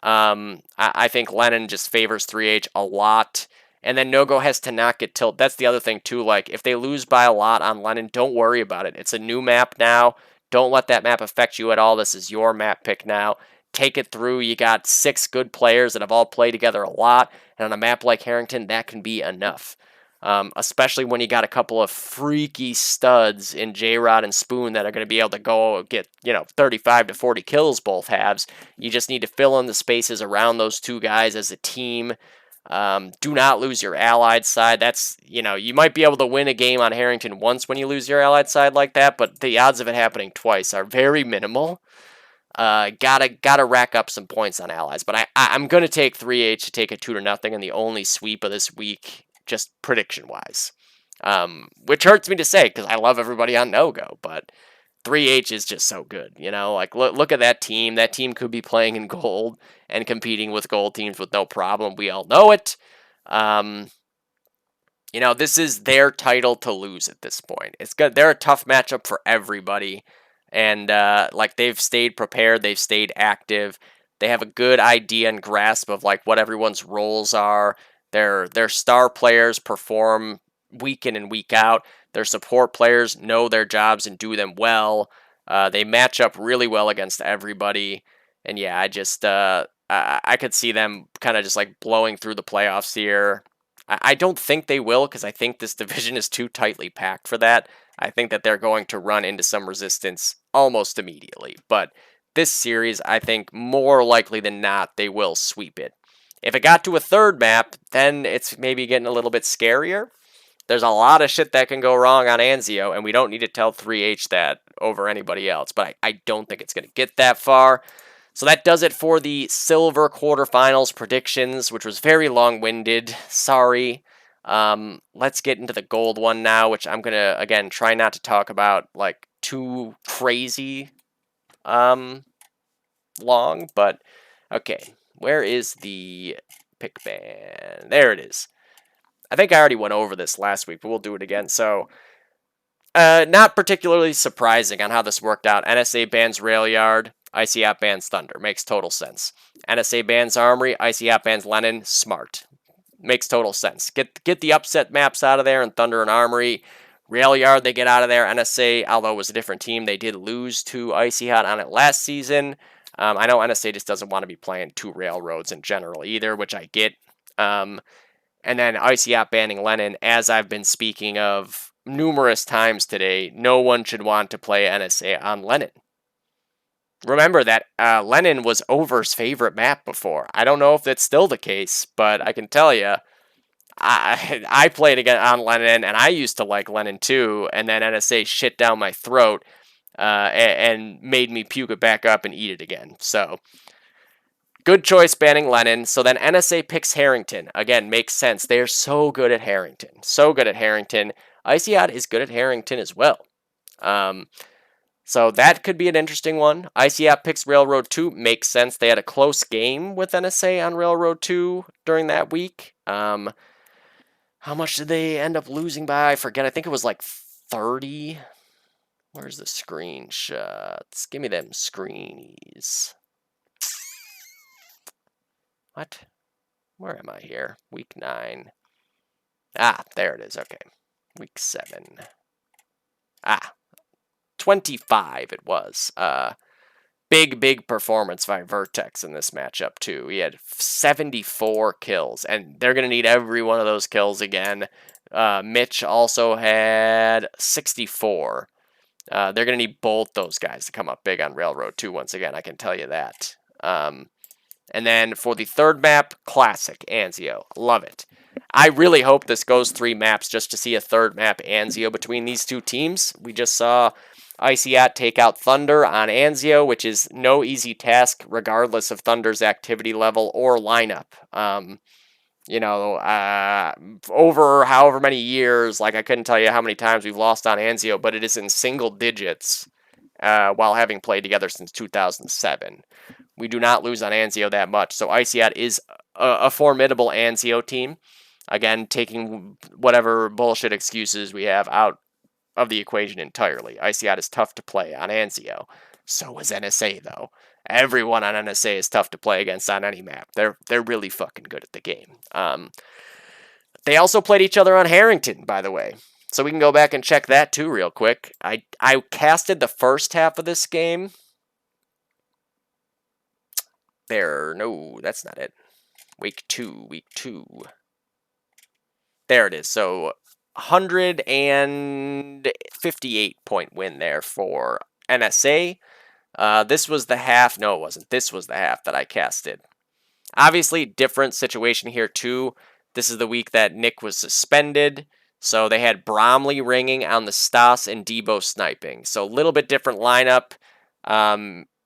I think Lennon just favors 3H a lot. And then No-Go has to not get tilted. That's the other thing, too. Like, if they lose by a lot on Lennon, don't worry about it. It's a new map now. Don't let that map affect you at all. This is your map pick now. Take it through. You got 6 good players that have all played together a lot. And on a map like Harrington, that can be enough. Especially when you got a couple of freaky studs in J-Rod and Spoon that are going to be able to go get, 35 to 40 kills both halves. You just need to fill in the spaces around those 2 guys as a team. Do not lose your allied side. That's, you might be able to win a game on Harrington once when you lose your allied side like that, but the odds of it happening twice are very minimal. Gotta rack up some points on allies. But I'm going to take 3H to take a 2-0 in the only sweep of this week, just prediction-wise. Which hurts me to say because I love everybody on no-go, but 3H is just so good, you know? Like, look at that team. That team could be playing in gold and competing with gold teams with no problem. We all know it. You know, this is their title to lose at this point. It's good. They're a tough matchup for everybody. And, like, they've stayed prepared. They've stayed active. They have a good idea and grasp of, like, what everyone's roles are. Their star players perform week in and week out. Their support players know their jobs and do them well. They match up really well against everybody. And, yeah, I could see them kind of just, like, blowing through the playoffs here. I don't think they will because I think this division is too tightly packed for that. I think that they're going to run into some resistance almost immediately. But this series, I think more likely than not, they will sweep it. If it got to a third map, then it's maybe getting a little bit scarier. There's a lot of shit that can go wrong on Anzio, and we don't need to tell 3H that over anybody else. But I don't think it's going to get that far. So that does it for the silver quarterfinals predictions, which was very long-winded. Sorry. Let's get into the gold one now, which I'm going to, again, try not to talk about, like, too crazy long. But, okay. Where is the pick ban? There it is. I think I already went over this last week, but we'll do it again. So, not particularly surprising on how this worked out. NSA bans Railyard. ICAP bans Thunder. Makes total sense. NSA bans Armory. ICAP bans Lenin. Smart. Makes total sense. Get the upset maps out of there, and Thunder and Armory. Railyard, they get out of there. NSA, although it was a different team, they did lose to Icy Hot on it last season. I know NSA just doesn't want to be playing two railroads in general either, which I get. And then ICAP banning Lenin, as I've been speaking of numerous times today, no one should want to play NSA on Lenin. Remember that Lenin was Over's favorite map before. I don't know if that's still the case, but I can tell you, I played again on Lenin, and I used to like Lenin too, and then NSA shit down my throat and made me puke it back up and eat it again. So, good choice banning Lenin. So then NSA picks Harrington. Again, makes sense. They are so good at Harrington. So good at Harrington. Icyot is good at Harrington as well. So that could be an interesting one. ICAP picks Railroad 2. Makes sense. They had a close game with NSA on Railroad 2 during that week. How much did they end up losing by? I forget. I think it was like 30. Where's the screenshots? Give me them screenies. What? Where am I here? Week 9. Ah, there it is. Okay. Week 7. 25 it was. Big performance by Vertex in this matchup, too. He had 74 kills, and they're going to need every one of those kills again. Mitch also had 64. They're going to need both those guys to come up big on Railroad 2 once again, I can tell you that. And then for the third map, classic, Anzio. Love it. I really hope this goes 3 maps just to see a third map Anzio between these two teams. We just saw ICAT take out Thunder on Anzio, which is no easy task regardless of Thunder's activity level or lineup. Over however many years, like I couldn't tell you how many times we've lost on Anzio, but it is in single digits while having played together since 2007. We do not lose on Anzio that much, so ICAT is a formidable Anzio team. Again, taking whatever bullshit excuses we have out of the equation entirely. ICAT is tough to play on Anzio. So is NSA, though. Everyone on NSA is tough to play against on any map. They're really fucking good at the game. They also played each other on Harrington, by the way. So we can go back and check that too real quick. I casted the first half of this game. No, that's not it. Week 2. There it is. So 158-point win there for NSA. This was the half. No, it wasn't. This was the half that I casted. Obviously, different situation here, too. This is the week that Nick was suspended. So they had Bromley ringing on the Stas and Debo sniping. So a little bit different lineup.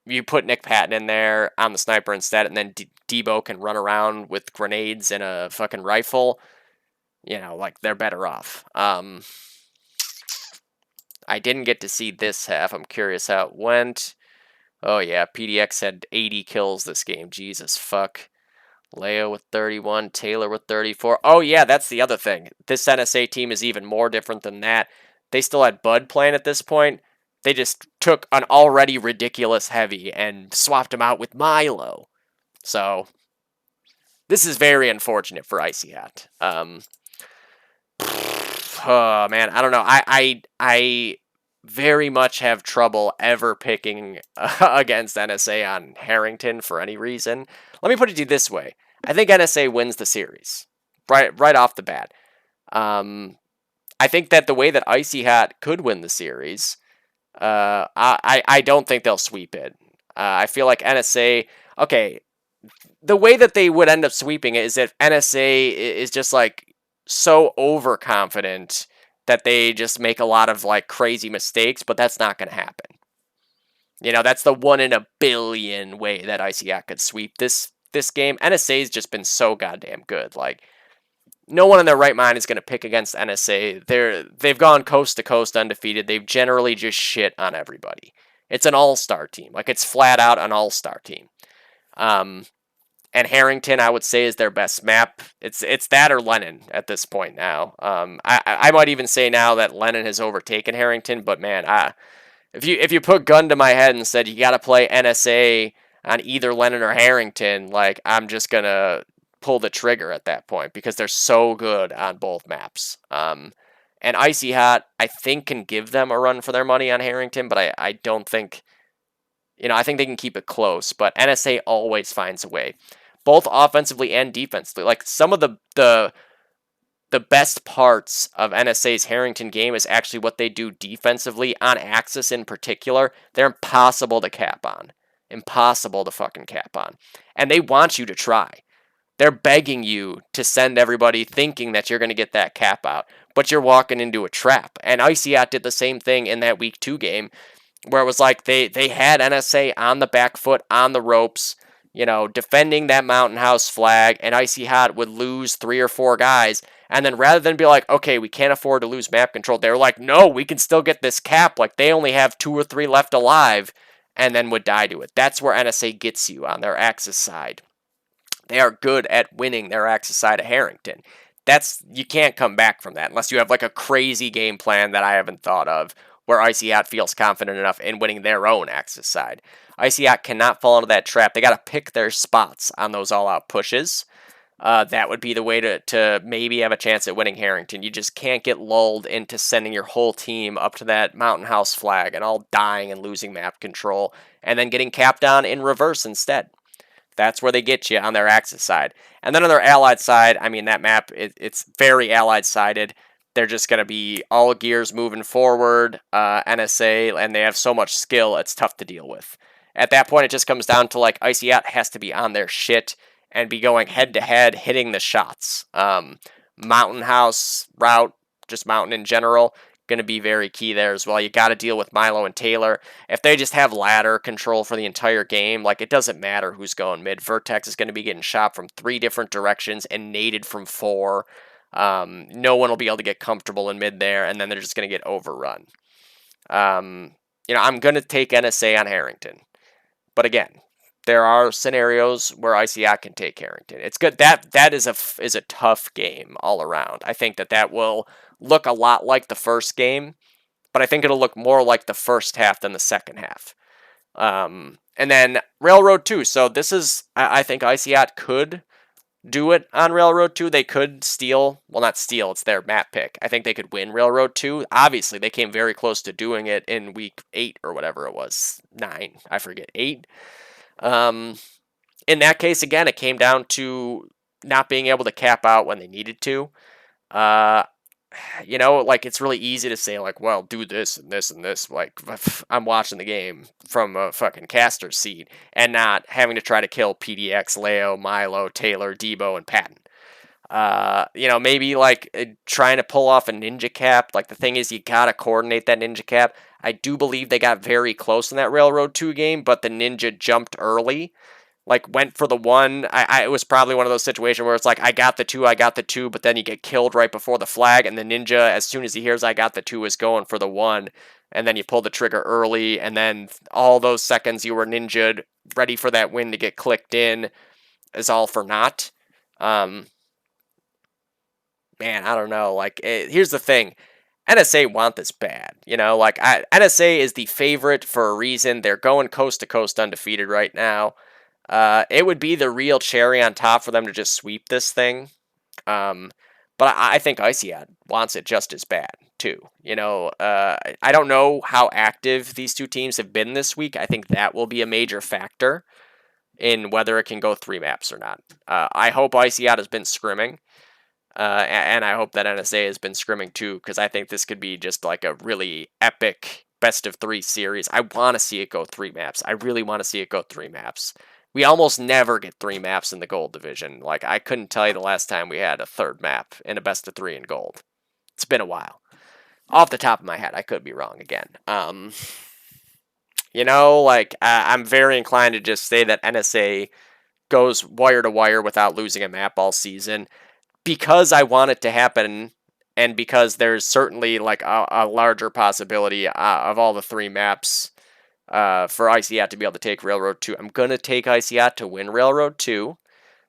you put Nick Patton in there on the sniper instead, and then Debo can run around with grenades and a fucking rifle, like they're better off. I didn't get to see this half. I'm curious how it went. Oh yeah, PDX had 80 kills this game. Jesus fuck. Leo with 31, Taylor with 34. Oh yeah, that's the other thing. This NSA team is even more different than that. They still had Bud playing at this point. They just took an already ridiculous heavy and swapped him out with Milo. So this is very unfortunate for Icy Hat. Oh man, I don't know. I very much have trouble ever picking against NSA on Harrington for any reason. Let me put it to you this way: I think NSA wins the series right off the bat. I think that the way that Icy Hat could win the series, I don't think they'll sweep it. I feel like NSA. Okay, the way that they would end up sweeping it is if NSA is just like so overconfident that they just make a lot of like crazy mistakes, but that's not going to happen. That's the 1 in a billion way that ICAC could sweep this game. NSA's just been so goddamn good. Like, no one in their right mind is going to pick against NSA. They've gone coast to coast undefeated. They've generally just shit on everybody. It's an all-star team. Like, it's flat out an all-star team. And Harrington, I would say, is their best map. It's that or Lennon at this point now. I might even say now that Lennon has overtaken Harrington. But man, if you put gun to my head and said you got to play NSA on either Lennon or Harrington, like I'm just gonna pull the trigger at that point because they're so good on both maps. And Icy Hot, I think, can give them a run for their money on Harrington, but I don't think. I think they can keep it close. But NSA always finds a way, both offensively and defensively. Like some of the best parts of NSA's Harrington game is actually what they do defensively on Axis in particular. They're impossible to cap on. Impossible to fucking cap on. And they want you to try. They're begging you to send everybody thinking that you're going to get that cap out, but you're walking into a trap. And Icyat did the same thing in that Week 2 game, where it was like they had NSA on the back foot, on the ropes, defending that Mountain House flag, and Icy Hot would lose 3 or 4 guys. And then rather than be like, okay, we can't afford to lose map control, they were like, no, we can still get this cap. Like, they only have 2 or 3 left alive, and then would die to it. That's where NSA gets you on their Axis side. They are good at winning their Axis side of Harrington. You can't come back from that unless you have like a crazy game plan that I haven't thought of, where Icyat feels confident enough in winning their own Axis side. Icyat cannot fall into that trap. They got to pick their spots on those all-out pushes. That would be the way to maybe have a chance at winning Harrington. You just can't get lulled into sending your whole team up to that Mountain House flag and all dying and losing map control, and then getting capped on in reverse instead. That's where they get you on their Axis side. And then on their Allied side, I mean, that map, it's very Allied-sided. They're just going to be all gears moving forward, NSA, and they have so much skill, it's tough to deal with. At that point, it just comes down to, like, Icyat has to be on their shit and be going head-to-head, hitting the shots. Mountain House route, just Mountain in general, going to be very key there as well. You got to deal with Milo and Taylor. If they just have ladder control for the entire game, like, it doesn't matter who's going mid. Vertex is going to be getting shot from 3 different directions and naded from 4. No one will be able to get comfortable in mid there, and then they're just going to get overrun. I'm going to take NSA on Harrington. But again, there are scenarios where ICAC can take Harrington. It's good. That is a tough game all around. I think that will look a lot like the first game, but I think it'll look more like the first half than the second half. And then Railroad 2. So this is, I think ICAC could do it on Railroad 2. They could steal. Well, not steal. It's their map pick. I think they could win Railroad 2. Obviously, they came very close to doing it in Week 8 or whatever it was. 9. I forget. 8. In that case, again, it came down to not being able to cap out when they needed to. Like, it's really easy to say, like, well, do this and this and this. Like, I'm watching the game from a fucking caster's seat and not having to try to kill PDX, Leo, Milo, Taylor, Debo, and Patton. Maybe like trying to pull off a ninja cap. Like the thing is, you gotta coordinate that ninja cap. I do believe they got very close in that Railroad 2 game, but the ninja jumped early, like went for the one. It was probably one of those situations where it's like, I got the two, but then you get killed right before the flag, and the ninja, as soon as he hears I got the two, is going for the one, and then you pull the trigger early, and then all those seconds you were ninja'd, ready for that win to get clicked in, is all for naught. Um, Man, I don't know. Like, here's the thing. NSA want this bad. NSA is the favorite for a reason. They're going coast to coast undefeated right now. It would be the real cherry on top for them to just sweep this thing. Um, but I think Icead wants it just as bad too. I don't know how active these two teams have been this week. I think that will be a major factor in whether it can go 3 maps or not. I hope Icead has been scrimming. And I hope that NSA has been scrimming too, because I think this could be just like a really epic best of 3 series. I want to see it go 3 maps. I really want to see it go 3 maps. We almost never get 3 maps in the gold division. Like, I couldn't tell you the last time we had a 3rd map in a best of 3 in gold. It's been a while. Off the top of my head, I could be wrong again. I'm very inclined to just say that NSA goes wire to wire without losing a map all season, because I want it to happen, and because there's certainly like a larger possibility of all the 3 maps for ICAT to be able to take Railroad 2. I'm going to take ICAT to win Railroad 2.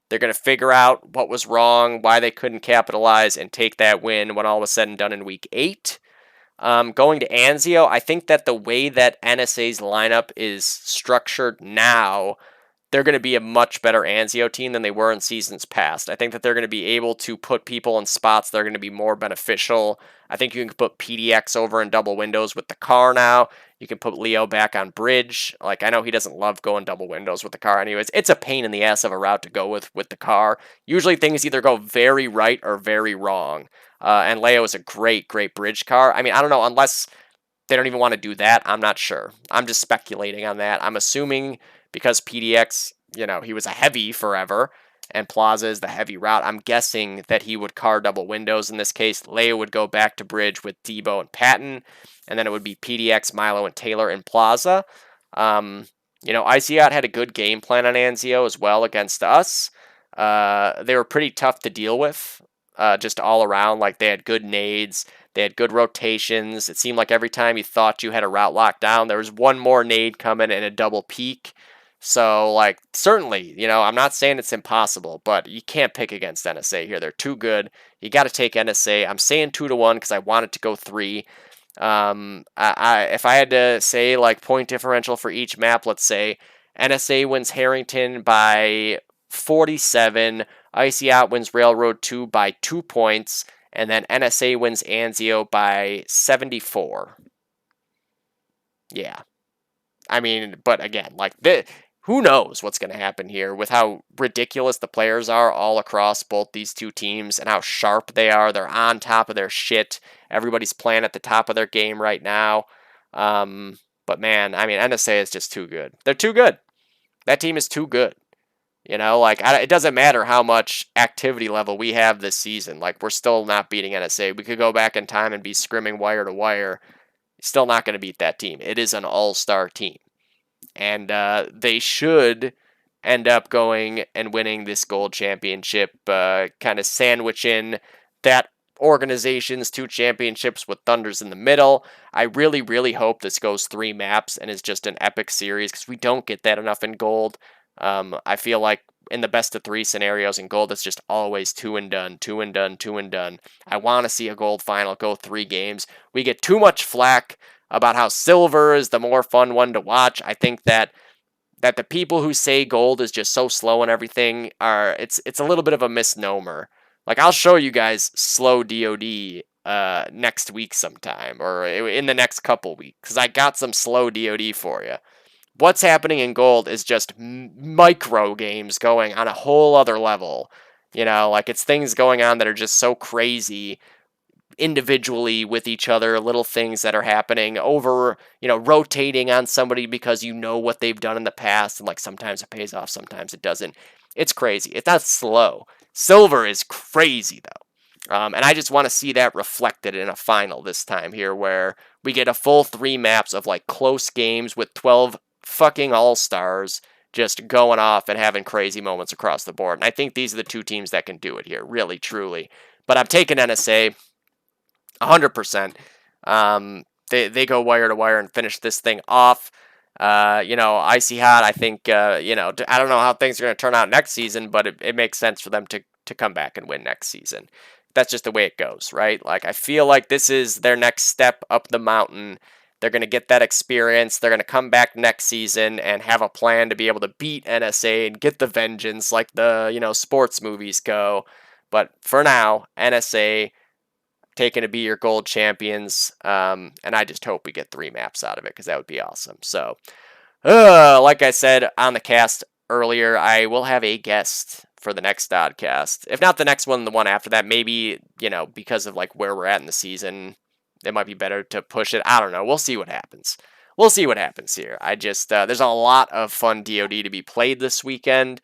They're going to figure out what was wrong, why they couldn't capitalize, and take that win when all was said and done in Week 8. Going to Anzio, I think that the way that NSA's lineup is structured now, they're going to be a much better Anzio team than they were in seasons past. I think that they're going to be able to put people in spots that are going to be more beneficial. I think you can put PDX over in double windows with the car now. You can put Leo back on bridge. Like, I know he doesn't love going double windows with the car anyways. It's a pain in the ass of a route to go with the car. Usually things either go very right or very wrong. And Leo is a great, great bridge car. I mean, I don't know, unless they don't even want to do that, I'm not sure. I'm just speculating on that. I'm assuming because PDX, he was a heavy forever, and Plaza is the heavy route, I'm guessing that he would car double windows in this case. Leo would go back to bridge with Debo and Patton, and then it would be PDX, Milo, and Taylor in Plaza. ICOT had a good game plan on Anzio as well against us. They were pretty tough to deal with, just all around. Like, they had good nades, they had good rotations. It seemed like every time you thought you had a route locked down, there was one more nade coming and a double peak. So, like, certainly, I'm not saying it's impossible, but you can't pick against NSA here. They're too good. You got to take NSA. I'm saying 2-1 because I want it to go 3. If I had to say, like, point differential for each map, let's say NSA wins Harrington by 47, Icy Out wins Railroad 2 by 2 points, and then NSA wins Anzio by 74. Yeah. I mean, but again, like, who knows what's going to happen here with how ridiculous the players are all across both these two teams and how sharp they are. They're on top of their shit. Everybody's playing at the top of their game right now. But man, I mean, NSA is just too good. They're too good. That team is too good. It doesn't matter how much activity level we have this season. Like, we're still not beating NSA. We could go back in time and be scrimming wire to wire. Still not going to beat that team. It is an all-star team. And they should end up going and winning this gold championship, kind of sandwiching that organization's 2 championships with Thunders in the middle. I really, really hope this goes 3 maps and is just an epic series, because we don't get that enough in gold. I feel like in the best of 3 scenarios in gold, it's just always 2 and done, 2 and done, 2 and done. I want to see a gold final go 3 games. We get too much flack about how silver is the more fun one to watch. I think that the people who say gold is just so slow and everything it's a little bit of a misnomer. Like, I'll show you guys slow DOD next week sometime, or in the next couple weeks, because I got some slow DOD for you. What's happening in gold is just micro games going on a whole other level. It's things going on that are just so crazy individually with each other, little things that are happening over, rotating on somebody because what they've done in the past, and like sometimes it pays off, sometimes it doesn't. It's crazy. It's not slow. Silver is crazy, though. And I just want to see that reflected in a final this time here where we get a full 3 maps of like close games with 12 fucking all-stars just going off and having crazy moments across the board. And I think these are the 2 teams that can do it here, really, truly. But I'm taking NSA 100%. They go wire to wire and finish this thing off. Icy Hot, I think, I don't know how things are going to turn out next season, but it makes sense for them to come back and win next season. That's just the way it goes, right? Like, I feel like this is their next step up the mountain. They're going to get that experience. They're going to come back next season and have a plan to be able to beat NSA and get the vengeance like the, sports movies go. But for now, NSA taken to be your gold champions. And I just hope we get 3 maps out of it because that would be awesome. So, like I said on the cast earlier, I will have a guest for the next Dodcast. If not the next one, the one after that. Maybe, because of like where we're at in the season, it might be better to push it. I don't know. We'll see what happens. We'll see what happens here. I just, there's a lot of fun DoD to be played this weekend.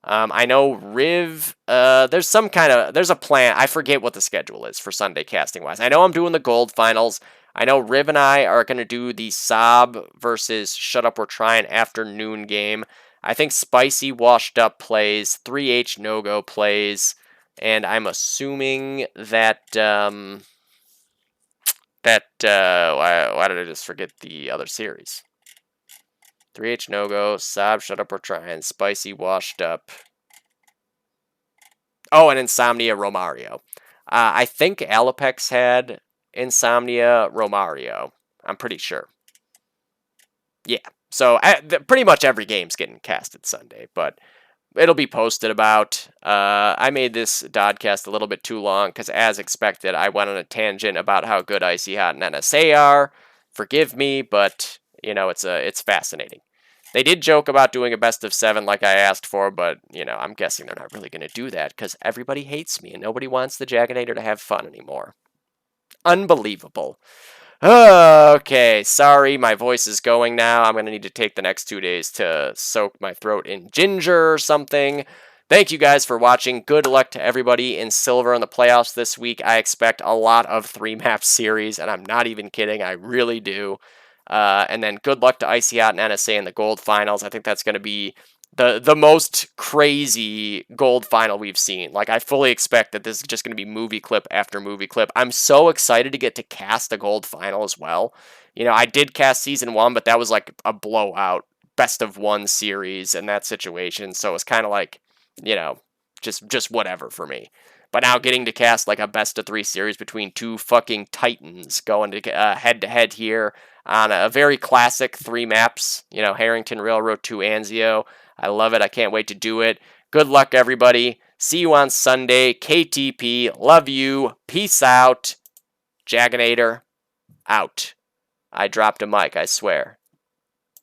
I know Riv, there's a plan. I forget what the schedule is for Sunday casting wise. I know I'm doing the gold finals. I know Riv and I are going to do the Sob versus Shut Up We're Trying afternoon game. I think Spicy Washed Up plays, 3H No-Go plays, and I'm assuming that, why did I just forget the other series? 3H No-Go, Sob, Shut Up We're Trying, Spicy Washed Up. Oh, and Insomnia Romario. I think Alapex had Insomnia Romario. I'm pretty sure. Yeah. So pretty much every game's getting casted Sunday, but it'll be posted about. I made this Dodcast a little bit too long because, as expected, I went on a tangent about how good Icy Hot and NSA are. Forgive me, but it's fascinating. They did joke about doing a best of 7 like I asked for, but, I'm guessing they're not really going to do that because everybody hates me and nobody wants the Jagginator to have fun anymore. Unbelievable. Okay, sorry, my voice is going now. I'm going to need to take the next 2 days to soak my throat in ginger or something. Thank you guys for watching. Good luck to everybody in Silver in the playoffs this week. I expect a lot of 3-map series, and I'm not even kidding. I really do. And then good luck to Icy Hot and NSA in the gold finals. I think that's going to be the most crazy gold final we've seen. Like, I fully expect that this is just going to be movie clip after movie clip. I'm so excited to get to cast a gold final as well. I did cast Season 1, but that was like a blowout, best of 1 series in that situation. So it's kind of like, just whatever for me. But now getting to cast like a best of 3 series between 2 fucking titans going to head to head here on a very classic 3 maps, Harrington Railroad to Anzio. I love it. I can't wait to do it. Good luck, everybody. See you on Sunday. KTP. Love you. Peace out. Jagginator. Out. I dropped a mic, I swear.